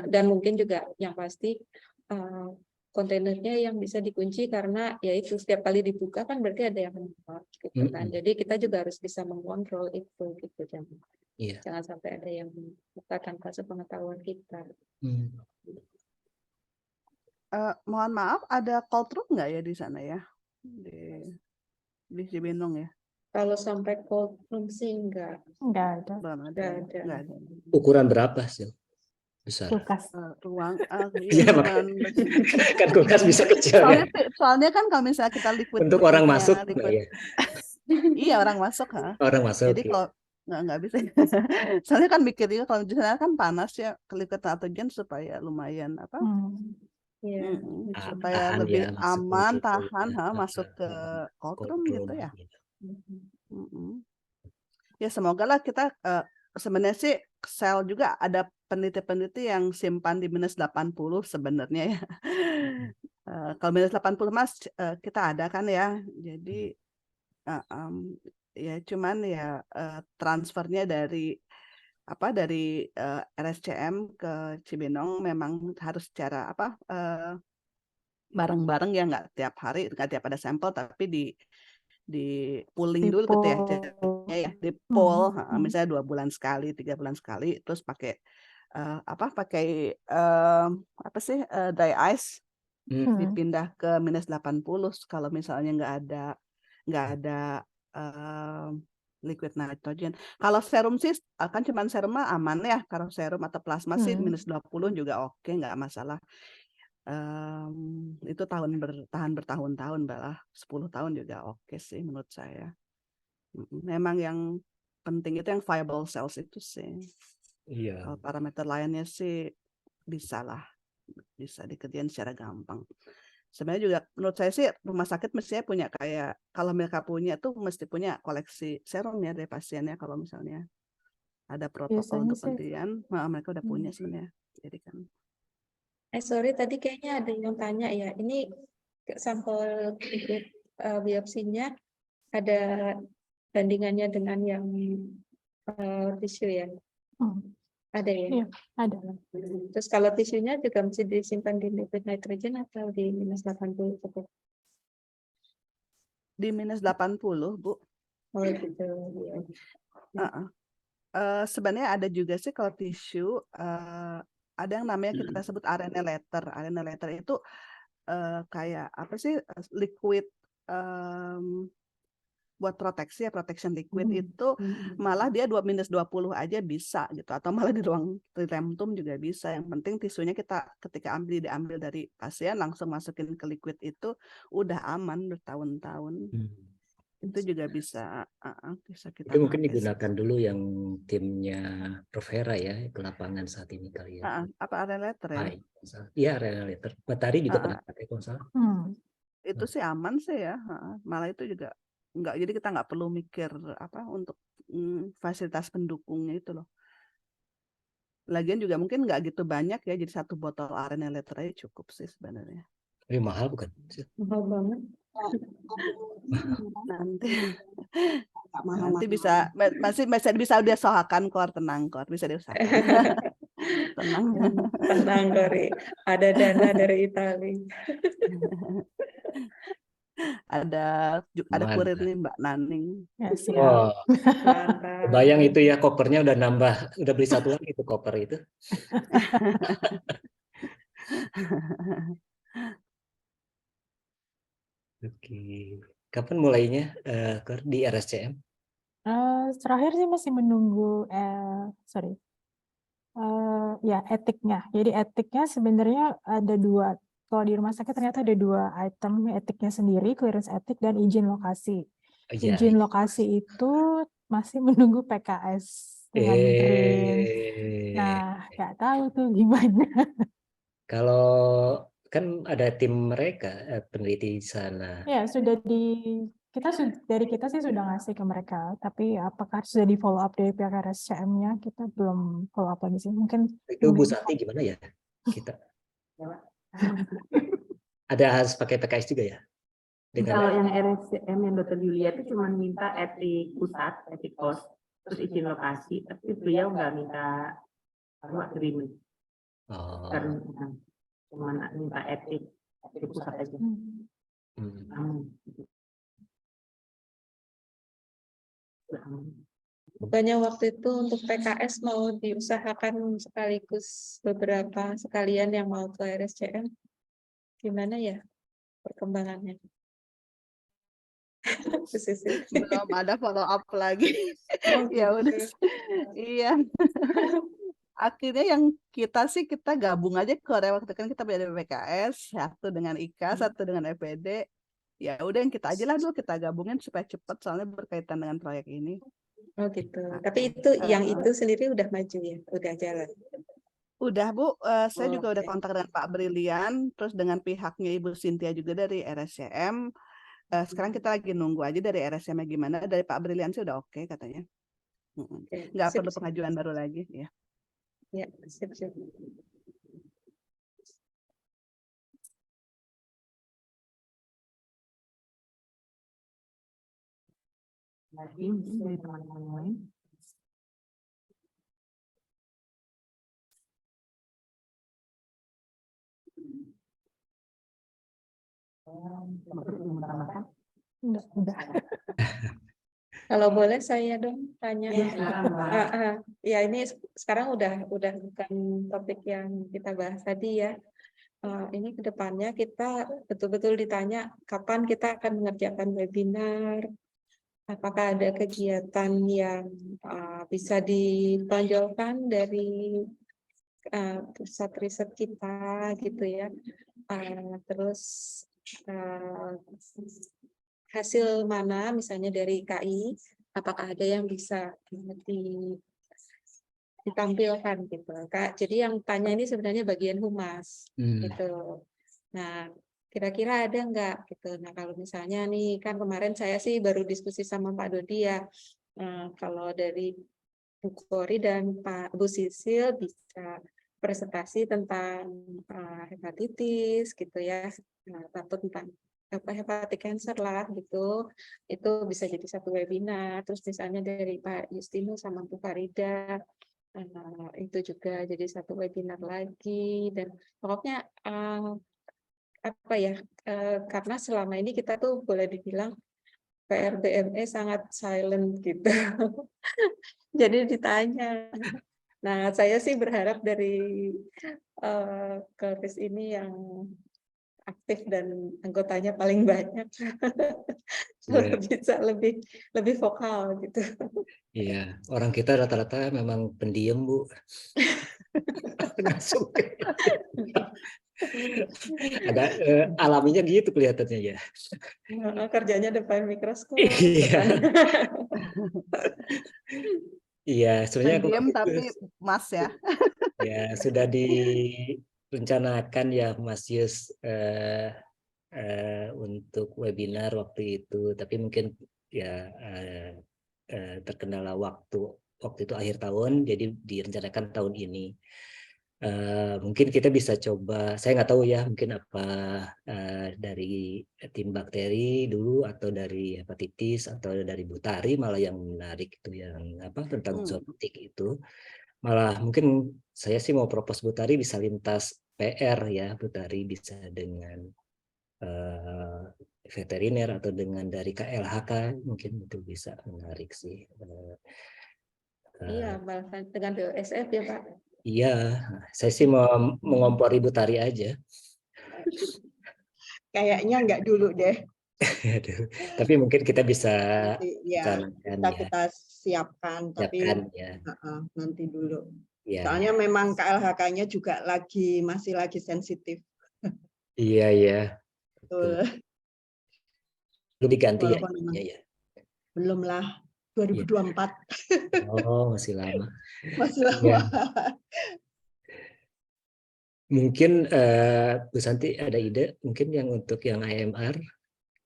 Dan mungkin juga yang pasti kontainernya yang bisa dikunci, karena ya itu setiap kali dibuka kan berarti ada yang menolak gitu kan. Jadi kita juga harus bisa mengontrol itu gitu, jangan sampai ada yang buka tanpa sepengetahuan kita. Mohon maaf, ada cold room nggak ya di sana ya, di Cibinong ya? Kalau sampai cold room sih enggak ada. Ukuran berapa sih? Besar. Kulkas. Ruang kan kulkas bisa kecil. Soalnya kan kalau misalnya kita liquid untuk orang masuk ya. Iya, orang masuk orang masuk. Jadi kalau nggak bisa. Soalnya kan mikir juga kalau di sana kan panas ya, liquid nitrogen supaya lumayan supaya lebih aman, tahan masuk ke cold room gitu ya. Ya semoga lah kita sebenarnya sih sel juga ada peneliti-peneliti yang simpan di -80 sebenarnya ya. Kalau -80 Mas kita ada kan ya. Jadi ya cuman ya transfernya dari RSCM ke Cibinong memang harus secara bareng-bareng ya, nggak tiap hari, nggak tiap ada sampel, tapi di pooling dulu gitu ya, jadinya ya di pool, misalnya 2 bulan sekali, 3 bulan sekali, terus pakai pakai apa sih dry ice, dipindah ke -80 kalau misalnya nggak ada liquid nitrogen. Kalau serum sih kan cuman serum mah aman ya, kalau serum atau plasma sih -20 juga oke, nggak masalah. Itu tahan bertahun-tahun, malah 10 tahun juga oke sih menurut saya. Memang yang penting itu yang viable cells itu sih. Iya. Kalau parameter lainnya sih bisa dikerjain secara gampang. Sebenarnya juga menurut saya sih rumah sakit mestinya punya kayak, kalau mereka punya tuh mesti punya koleksi serum ya dari pasiennya, kalau misalnya ada protokol Biasanya untuk sih. penelitian, mereka udah punya sebenarnya. Jadi kan. Sorry, tadi kayaknya ada yang tanya ya, ini sampel liquid biopsinya ada bandingannya dengan yang tisu ya? Ada ya? Iya, ada. Terus kalau tisunya juga mesti disimpan di liquid nitrogen atau di -80 cukup? Di -80, Bu. Oh gitu. Ya. Sebenarnya ada juga sih kalau tisu, ada yang namanya kita sebut RNA letter. RNA letter itu kayak apa sih, liquid buat proteksi ya, protection liquid itu malah dia -20 aja bisa gitu, atau malah di ruang tritemtum juga bisa. Yang penting tisunya kita ketika diambil dari pasien langsung masukin ke liquid itu udah aman bertahun-tahun. Itu juga bisa kita Itu mungkin pakai. digunakan dulu yang timnya Prof. Hera ya ke lapangan saat ini kali ya. Apa RNA letter ya? Iya, RNA letter. Batari juga pernah pakai kalau salah. Itu sih aman sih ya. Malah itu juga enggak, jadi kita nggak perlu mikir apa untuk fasilitas pendukungnya itu loh. Lagian juga mungkin nggak gitu banyak ya, jadi 1 botol RNA letter aja cukup sih sebenarnya. Ini mahal bukan? Mahal banget. Nanti masih bisa diusahakan kor, tenang kor, bisa diusahakan. Tenang. Tenang Kori, ada dana dari Italia. ada kurir nih Mbak Naning. Ya, siap. Oh, Mantap. bayang itu ya, kopernya udah nambah, udah beli 1 lagi itu koper itu. Oke, kapan mulainya di RSCM? Terakhir sih masih menunggu ya etiknya. Jadi etiknya sebenarnya ada 2. Kalau di rumah sakit ternyata ada 2 item etiknya sendiri, clearance etik dan izin lokasi. Iya. Izin lokasi itu masih menunggu PKS dengan BRIN. Nah, nggak tahu tuh gimana. Kalau kan ada tim mereka peneliti di sana. Ya, dari kita sih sudah ngasih ke mereka, tapi apakah sudah di follow up dari pihak RSCM-nya, kita belum follow up lagi sih. Mungkin Itu Bu Sati gimana ya? Kita ada harus pakai PKS juga ya? Kalau yang RSCM yang Dr. Yulia itu cuma minta etik pusat, etik pos, terus izin lokasi, tapi beliau nggak minta agreement. Karena cuma minta etik pusat aja. Bukannya waktu itu untuk PKS mau diusahakan sekaligus beberapa sekalian yang mau ke RSCM? Gimana ya perkembangannya? Belum ada follow up lagi. Ya udah. Iya. Akhirnya yang kita gabung aja ke waktu kan kita beda PKS, 1 dengan IKA, 1 dengan FPD. Ya udah yang kita aja lah dulu kita gabungin supaya cepat, soalnya berkaitan dengan proyek ini. Oh gitu. Tapi itu yang itu sendiri udah maju ya, udah jalan. Udah Bu, saya juga udah kontak dengan Pak Brilian, terus dengan pihaknya Ibu Cynthia juga dari RSCM. Sekarang kita lagi nunggu aja dari RSCM gimana. Dari Pak Brilian sih udah oke katanya. Nggak perlu pengajuan baru lagi ya. Ya, sip. Lagi mungkin dari teman-teman lain. Mbak Putri mau menambahkan? Udah. Kalau boleh saya dong tanya. Ya, silakan, Mbak. Ya ini sekarang udah bukan topik yang kita bahas tadi ya. Ini kedepannya kita betul-betul ditanya kapan kita akan mengerjakan webinar, apakah ada kegiatan yang bisa ditonjolkan dari pusat riset kita gitu ya. Terus hasil mana misalnya dari KI, apakah ada yang bisa ditampilkan gitu Kak. Jadi yang tanya ini sebenarnya bagian humas gitu. Nah, kira-kira ada nggak gitu. Nah, kalau misalnya nih kan kemarin saya sih baru diskusi sama Pak Dodi ya. Kalau dari Bu Kori dan Bu Sisil bisa presentasi tentang hepatitis gitu ya, atau tentang hepatic cancer lah gitu, itu bisa jadi satu webinar. Terus misalnya dari Pak Justinus sama Bu Farida, itu juga jadi satu webinar lagi. Dan pokoknya apa ya, karena selama ini kita tuh boleh dibilang PRBME sangat silent gitu. Jadi ditanya. Nah, saya sih berharap dari Kelpis ini yang aktif dan anggotanya paling banyak bisa lebih vokal gitu. Iya, orang kita rata-rata memang pendiam, Bu. Nggak suka. Agak alaminya gitu kelihatannya ya. Kerjanya depan mikroskop. Iya. Iya, sebenarnya aku Pendiam tapi Mas ya. ya sudah direncanakan ya Mas Yus untuk webinar waktu itu, tapi mungkin ya terkendala waktu itu akhir tahun, jadi direncanakan tahun ini. Mungkin kita bisa coba, saya nggak tahu ya, mungkin apa dari tim bakteri dulu atau dari hepatitis atau dari Butari malah yang menarik itu yang apa tentang zoonotik itu. Malah mungkin saya sih mau propose Butari bisa lintas PR ya, Butari bisa dengan veteriner atau dengan dari KLHK mungkin itu bisa menarik sih. Iya, bahkan dengan BOSF ya Pak. Iya, saya sih mau mengompori Butari aja. Kayaknya nggak dulu deh. Aduh, tapi mungkin kita bisa Ya, kita siapkan, tapi ya. Nanti dulu. Ya. Soalnya memang KLHK-nya juga masih lagi sensitif. Iya. Betul. Belum diganti ya? Ya. Belum lah, 2024. Oh, masih lama. Masih lama. Ya. Mungkin Bu Santi ada ide mungkin yang untuk yang AMR.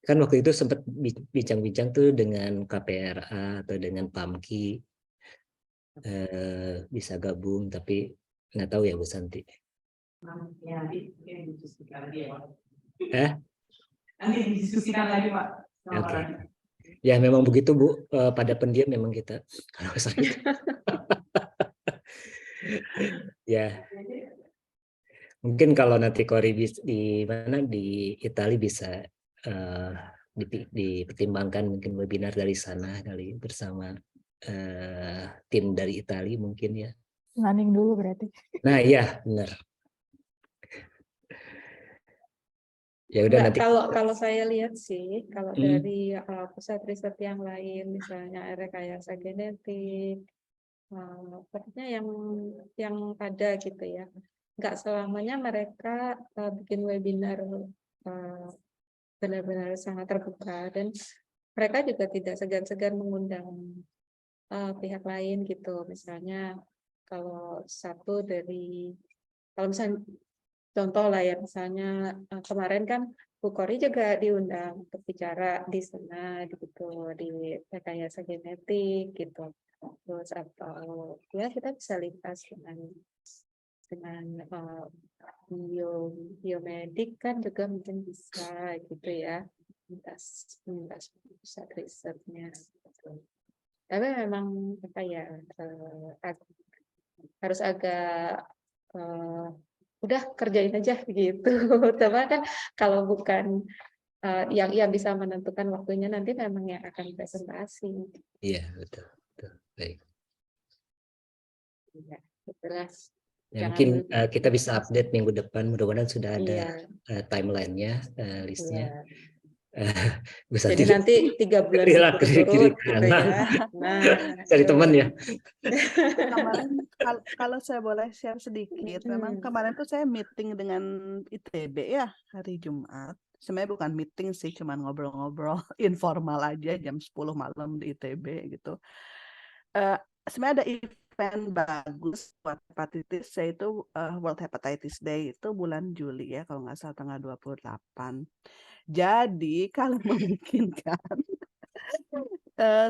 Kan waktu itu sempat bincang-bincang tuh dengan KPRA atau dengan PAMKI bisa gabung, tapi nggak tahu ya Bu Santi. Nanti didiskusikan lagi Pak. Oke. Ya memang begitu Bu, pada pendiam memang kita. Ya. Mungkin kalau nanti Kori di mana di Italia bisa dipertimbangkan mungkin webinar dari sana kali bersama tim dari Italia mungkin ya. Planning dulu berarti. Nah iya benar. Ya udah nanti. Kalau saya lihat sih, kalau dari pusat riset yang lain, misalnya rekayasa genetik, sepertinya yang ada gitu ya. Nggak selamanya mereka bikin webinar benar-benar sangat terbuka, dan mereka juga tidak segan-segan mengundang pihak lain gitu. Misalnya kalau misalnya contoh lah ya, misalnya kemarin kan Bu Kori juga diundang untuk bicara di sana gitu, di rekayasa genetik gitu. Terus atau ya kita bisa lintas dengan biomedik kan juga mungkin bisa gitu ya, lintas pusat risetnya. Tapi memang apa ya, harus agak udah kerjain aja gitu. Tapi kan kalau bukan yang bisa menentukan waktunya nanti memang yang akan presentasi. Iya, betul. Baik. Ya, jelas. Ya, Jangan mungkin lupa. kita bisa update minggu depan. Mudah-mudahan sudah ada Iya, timelinenya, listnya. iya. Bisa Jadi nanti 3 bulan kiri berturut-turut gitu kanan. ya. Nah, Cari itu. teman ya. Kemarin kalau saya boleh share sedikit, memang kemarin tuh saya meeting dengan ITB ya hari Jumat. Sebenarnya bukan meeting sih, cuman ngobrol-ngobrol informal aja jam 10 malam di ITB gitu. Sebenarnya ada event bagus buat hepatitis, yaitu World Hepatitis Day itu bulan Juli ya, kalau nggak salah tanggal 28. Jadi kalau memungkinkan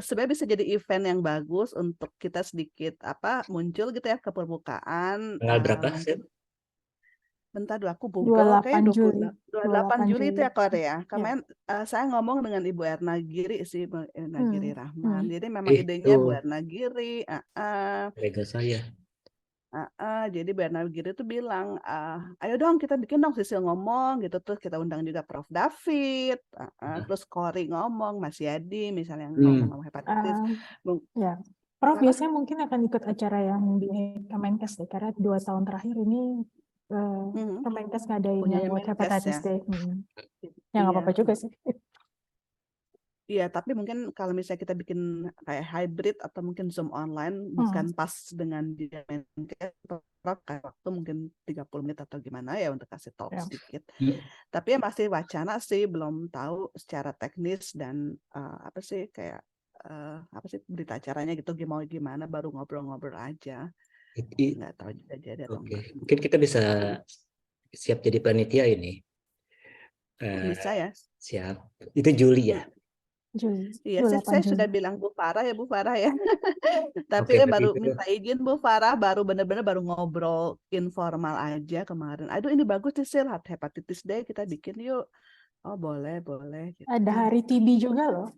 sebenarnya bisa jadi event yang bagus untuk kita sedikit muncul gitu ya ke permukaan. Tanggal berapa sih? Bentar dulu aku Google, 28 kayak Juli. 28 Juli itu ya Korea. Ya. Kemarin saya ngomong dengan Ibu Erna Giri sih, Bu Erna Giri Rahman. Jadi memang idenya Bu Erna Giri. Kolega saya. Jadi Bu Erna Giri itu bilang, ayo dong kita bikin dong Sisil ngomong gitu. Terus kita undang juga Prof. David, terus Kori ngomong, Mas Yadi misalnya yang ngomong hepatitis. Ya. Prof biasanya mungkin akan ikut acara yang di Kemenkes deh, karena 2 tahun terakhir ini Kemenkes ngadain Punyanya World Menkes Hepatitis ya. Day. Ya nggak apa-apa juga sih. Iya, tapi mungkin kalau misalnya kita bikin kayak hybrid atau mungkin Zoom online, bukan pas dengan dia Menkes, kayak waktu mungkin 30 menit atau gimana ya untuk kasih talk sedikit. Tapi ya masih wacana sih, belum tahu secara teknis dan apa sih kayak apa sih berita acaranya gitu mau gimana, baru ngobrol-ngobrol aja. Nggak tahu juga jadi atau enggak. Mungkin kita bisa siap jadi panitia ini. Bisa ya. Siap. Itu Juli ya. Juli. Iya, saya sudah bilang Bu Farah ya. Tapi baru minta izin Bu Farah, baru benar-benar baru ngobrol informal aja kemarin. Aduh ini bagus nih Sil, hepatitis Day kita bikin yuk. Oh boleh. Gitu. Ada hari TB juga loh.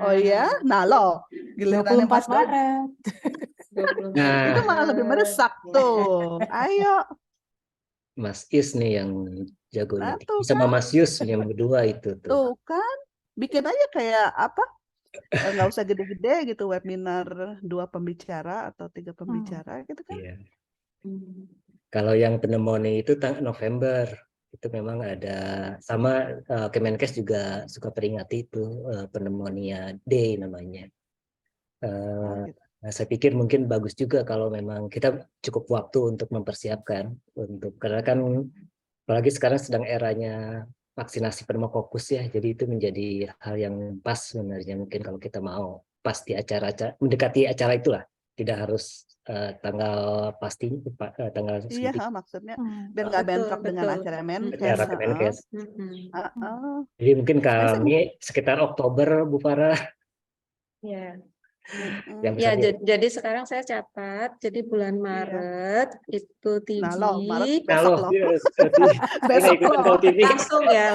Oh iya? Nah loh, gilirannya 24 Maret. Itu malah lebih meresak tuh. Ayo. Mas Is nih yang jago nanti. Kan? Sama Mas Yus yang berdua itu tuh. Tuh kan, bikin aja kayak apa? Nggak usah gede-gede gitu, webinar 2 pembicara atau 3 pembicara gitu kan. Iya. Kalau yang pneumonia itu November itu memang ada, sama Kemenkes juga suka peringati itu pneumonia Day namanya. Nah, saya pikir mungkin bagus juga kalau memang kita cukup waktu untuk mempersiapkan karena kan apalagi sekarang sedang eranya vaksinasi pneumokokus ya, jadi itu menjadi hal yang pas sebenarnya mungkin kalau kita mau pas di acara-acara mendekati acara itulah, tidak harus tanggal pasti tanggal iya maksudnya biar nggak bentrok dengan acara Menkes. Jadi mungkin kami sekitar Oktober Bu Farah. Ya. Ya, jadi sekarang saya catat, jadi bulan Maret itu TB. Maret besok loh.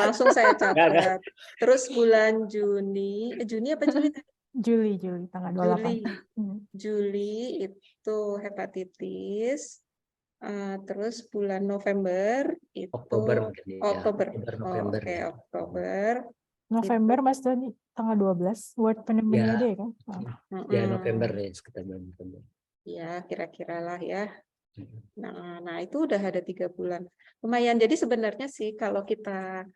Langsung saya catat. Terus bulan Juni apa Juli? Juli tanggal 28. Juli itu hepatitis. Terus bulan November itu Oktober. November Mas Doni tanggal 12 World Pneumonia Day kan? Ya November ya sekitar November. Ya kira-kira lah ya. Nah itu udah ada 3 bulan. Lumayan. Jadi sebenarnya sih kalau kita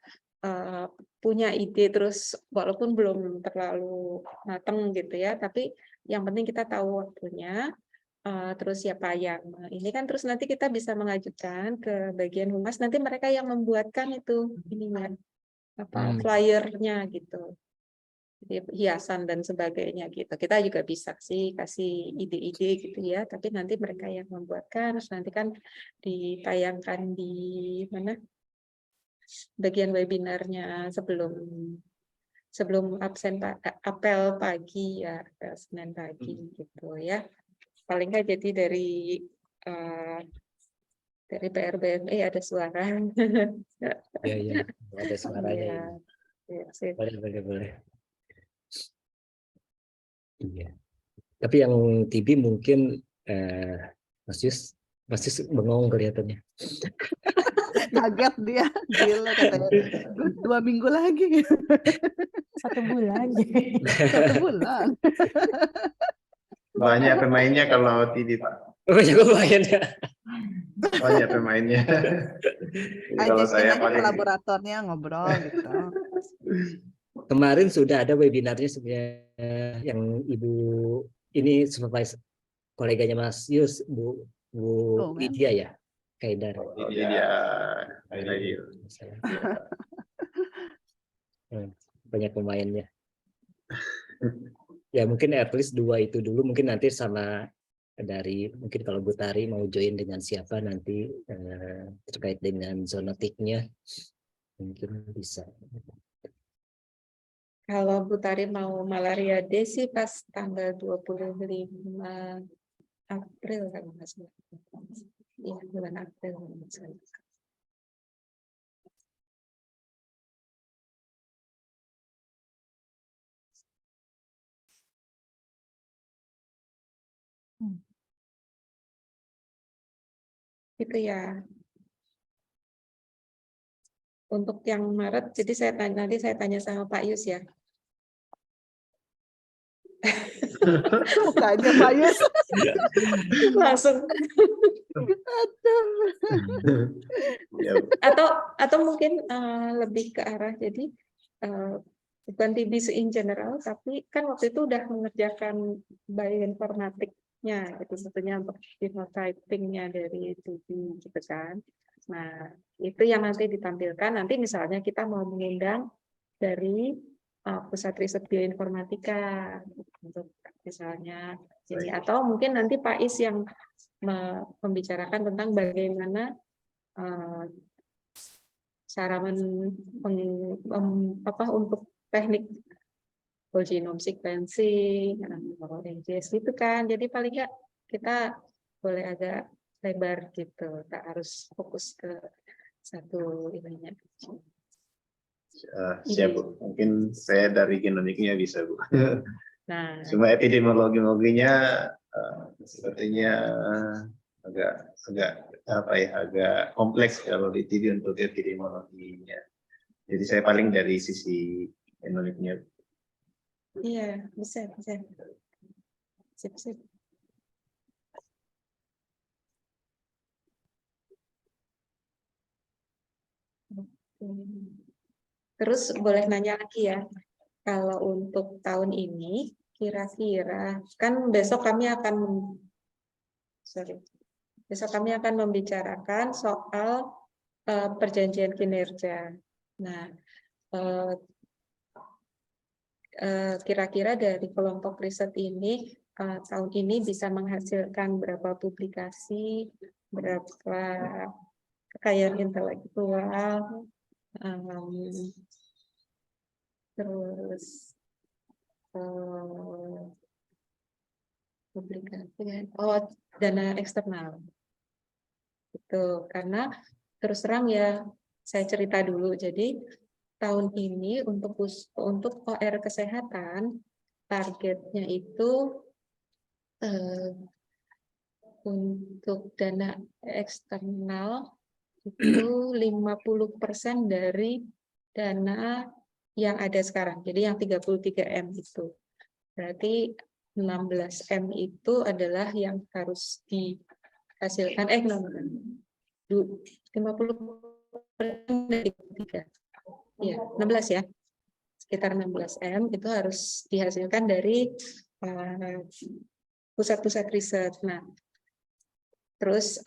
punya ide terus walaupun belum terlalu matang gitu ya, tapi yang penting kita tahu waktunya. Terus siapa yang ini kan, terus nanti kita bisa mengajukan ke bagian humas, nanti mereka yang membuatkan itu ininya flyernya gitu, jadi hiasan dan sebagainya gitu. Kita juga bisa sih kasih ide-ide gitu ya, tapi nanti mereka yang membuatkan, terus nanti kan ditayangkan di mana bagian webinarnya sebelum apel pagi ya, Senin pagi gitu ya. Paling nggak jadi dari PRBME ada suara. Iya, ada suaranya. Boleh. Iya. Tapi yang TB mungkin Mas Yus bengong kelihatannya. Kaget dia, gila katanya. 2 minggu lagi, 1 bulan. 1 bulan. Banyak pemainnya kalau TV, Pak. Banyak lumayan ya. Banyak pemainnya. Jadi kalau Ajakin saya aja paling kolaboratornya ngobrol gitu. Kemarin sudah ada webinarnya sebenarnya yang Ibu ini supervisor koleganya Mas Yus, Bu Tuh, kan. Lydia ya, Kaidar. jadi dia lagi. Banyak pemainnya. Ya mungkin at least 2 itu dulu, mungkin nanti sama dari mungkin kalau Bu Tari mau join dengan siapa nanti terkait dengan zonotiknya mungkin bisa. Kalau Bu Tari mau malaria D sih pas tanggal 25 April kalau nggak salah. Iya, bulan April kalau nggak salah. Itu ya. Untuk yang Maret, jadi nanti saya tanya sama Pak Yus ya. Mukanya Pak Yus. Langsung. Ya, Atau mungkin lebih ke arah jadi bukan TB in general, tapi kan waktu itu udah mengerjakan bioinformatiknya, itu sebetulnya untuk phenotyping-nya dari TB gitu kan. Nah, itu yang nanti ditampilkan. Nanti misalnya kita mau mengundang dari Pusat Riset Bioinformatika untuk misalnya ini, atau mungkin nanti Pak Is yang membicarakan tentang bagaimana cara untuk teknik whole genome sequencing, NGS gitu kan. Jadi paling nggak kita boleh agak lebar gitu, tak harus fokus ke satu ininya. siap Bu. Mungkin saya dari genomiknya bisa Bu. Nah, Cuma epidemiologinya sepertinya agak kompleks kalau di TB untuk epidemiologinya. Jadi saya paling dari sisi genomiknya. iya bisa. Sip. Terus boleh nanya lagi ya, kalau untuk tahun ini kira-kira kan besok kami akan membicarakan soal perjanjian kinerja. Nah, kira-kira dari kelompok riset ini tahun ini bisa menghasilkan berapa publikasi, berapa kekayaan intelektual, terus publikasi, dana eksternal. Itu karena terus terang ya saya cerita dulu. Jadi tahun ini untuk OR kesehatan targetnya itu untuk dana eksternal itu 50% dari dana yang ada sekarang. Jadi yang 33M itu. Berarti 16M itu adalah yang harus dihasilkan 50% dari 3. Ya, 16 ya. Sekitar 16M itu harus dihasilkan dari pusat-pusat riset. Nah, terus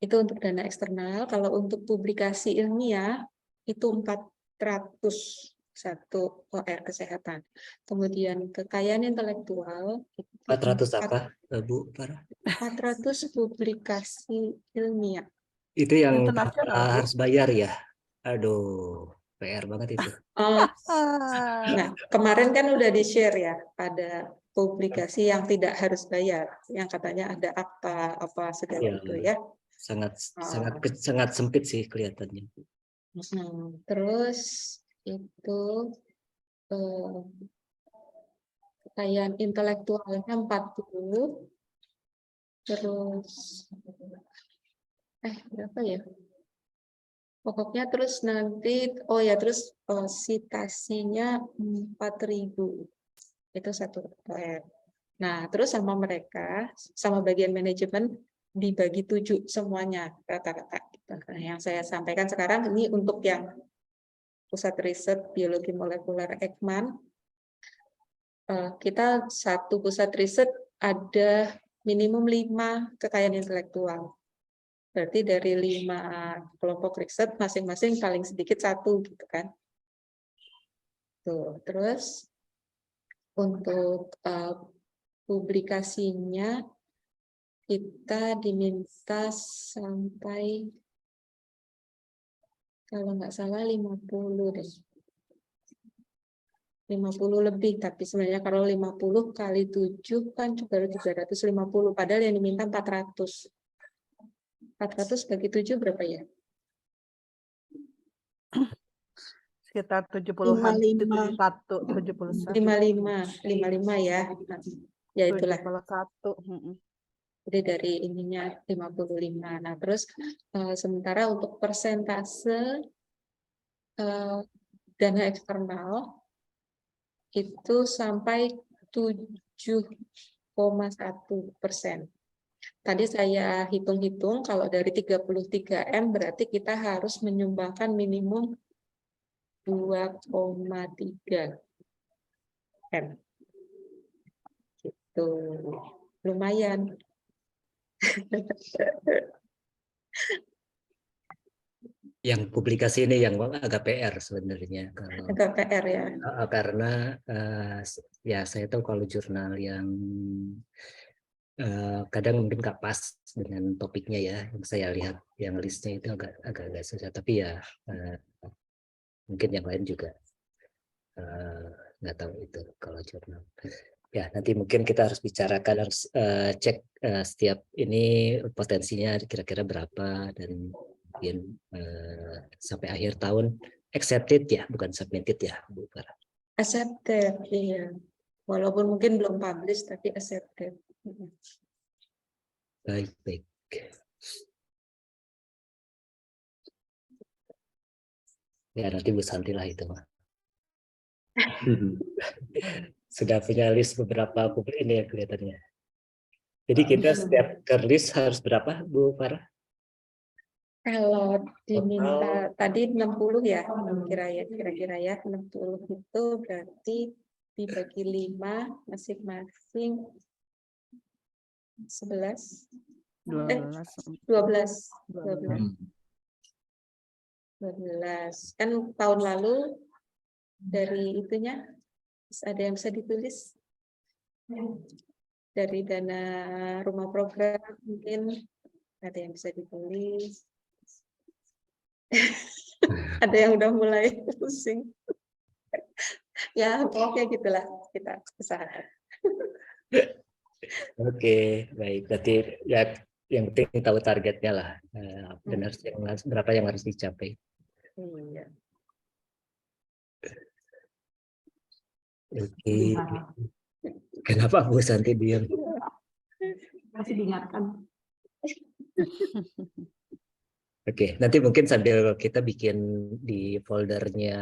itu untuk dana eksternal. Kalau untuk publikasi ilmiah itu 401 OR kesehatan. Kemudian kekayaan intelektual 400 apa, Bu Farah? 400 publikasi ilmiah. Itu yang Internasional, Bu. harus bayar ya? Aduh, PR banget itu. Nah, kemarin kan udah di-share ya, ada publikasi yang tidak harus bayar, yang katanya ada akta apa segala Ya, itu ya. sangat sempit sih kelihatannya. Terus itu kekayaan intelektualnya 40, terus berapa ya? Pokoknya terus nanti, oh ya terus citasinya 4.000. Itu 1 lab. Nah, terus sama mereka, sama bagian manajemen dibagi 7 semuanya rata-rata. Nah, yang saya sampaikan sekarang ini untuk yang pusat riset biologi molekuler Eijkman. Kita satu pusat riset ada minimum 5 kekayaan intelektual. Berarti dari 5 kelompok riset masing-masing paling sedikit 1 gitu kan. Tuh, terus untuk publikasinya kita diminta sampai kalau nggak salah 50 deh. 50 lebih, tapi sebenarnya kalau 50 kali 7 kan baru 350, padahal yang diminta 400. 400 bagi 7 berapa ya? Sekitar 70-an, 71, 71. 55 ya. Ya itulah. 71. Jadi dari ininya 55. Nah, terus sementara untuk persentase dana eksternal itu sampai 7,1%. Tadi saya hitung-hitung kalau dari 33M berarti kita harus menyumbangkan minimum 2,3 M. Gitu. Lumayan. Yang publikasi ini yang agak PR sebenarnya Agak PR ya. Karena ya saya tahu kalau jurnal yang kadang mungkin nggak pas dengan topiknya ya, yang saya lihat yang listnya itu agak susah, tapi ya mungkin yang lain juga nggak tahu itu kalau jurnal. Ya nanti mungkin kita harus bicarakan, harus cek setiap ini potensinya kira-kira berapa, dan mungkin sampai akhir tahun accepted ya, bukan submitted ya Bu Farah. Accepted, iya. Walaupun mungkin belum publish tapi accepted. Baik. Ya nanti Bu Santi lah itu mah. Sudah punya list beberapa ini ya kelihatannya. Jadi kita setiap list harus berapa Bu Farah? Kalau diminta tadi 60 ya, kira-kira ya 60 itu berarti dibagi 5 masing-masing 11. 12. Kan tahun lalu dari itunya ada yang bisa ditulis dari dana rumah program, mungkin ada yang bisa ditulis. Ada yang udah mulai pusing. Ya, pokoknya gitulah kita usahakan. Oke, baik. Berarti ya yang penting tahu targetnya lah. Benar berapa yang harus dicapai. Iya. Oke. Kenapa Bu Santi diam? Masih diingatkan. Oke, nanti mungkin sambil kita bikin di foldernya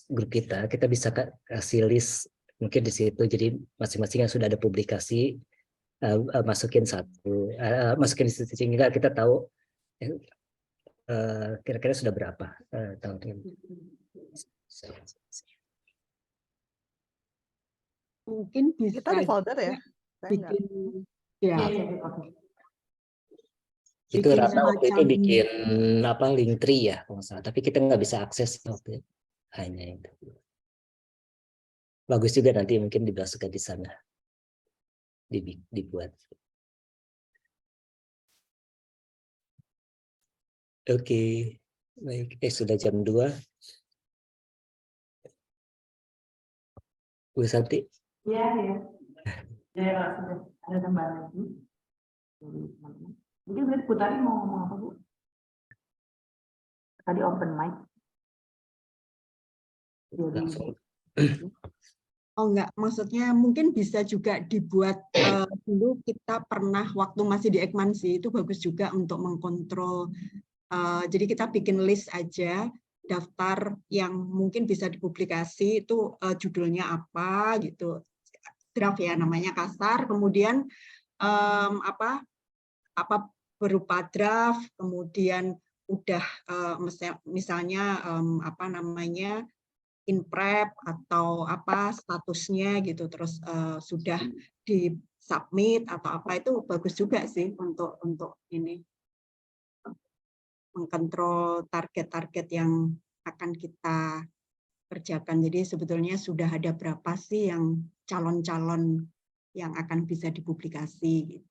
grup kita bisa kasih list mungkin di situ. Jadi masing-masing yang sudah ada publikasi masukin masukin di situ sehingga kita tahu kira-kira sudah berapa tahun ini. Mungkin bisa Kita di folder ya. bikin ya. Itu Bikin Rata waktu itu semacam- bikin link tree ya kalau nggak salah, tapi kita nggak bisa akses waktu itu. Hanya itu. Bagus juga nanti mungkin dimasukkan di sana, dibuat. Oke, baik. Sudah jam 2. Bu Santi. Iya. Ya, sudah ada tambahan lagi. Mungkin berarti Putari mau ngomong apa Bu? Tadi open mic. Langsung. Oh enggak, maksudnya mungkin bisa juga dibuat dulu kita pernah waktu masih di Eijkman sih, itu bagus juga untuk mengkontrol Jadi kita bikin list aja daftar yang mungkin bisa dipublikasi itu judulnya apa gitu, draft ya namanya kasar, kemudian apa berupa draft, kemudian udah misalnya apa namanya in prep atau apa statusnya gitu, terus sudah di submit atau apa, itu bagus juga sih untuk ini mengkontrol target-target yang akan kita kerjakan. Jadi sebetulnya sudah ada berapa sih yang calon-calon yang akan bisa dipublikasi gitu.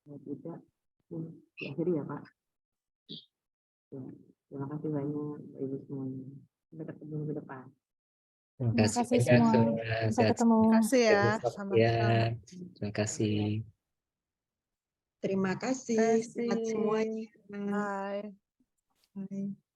Tidak, diakhiri ya Pak. Ya, terima kasih banyak Mbak Ibu semuanya. Sampai ketemu ke depan. Terima Terima kasih kasih banyak semua. semua. Sampai Sehat ketemu. Terima kasih ya, ya. sama-sama. Terima kasih. Terima kasih, sehat semuanya. Bye. Bye.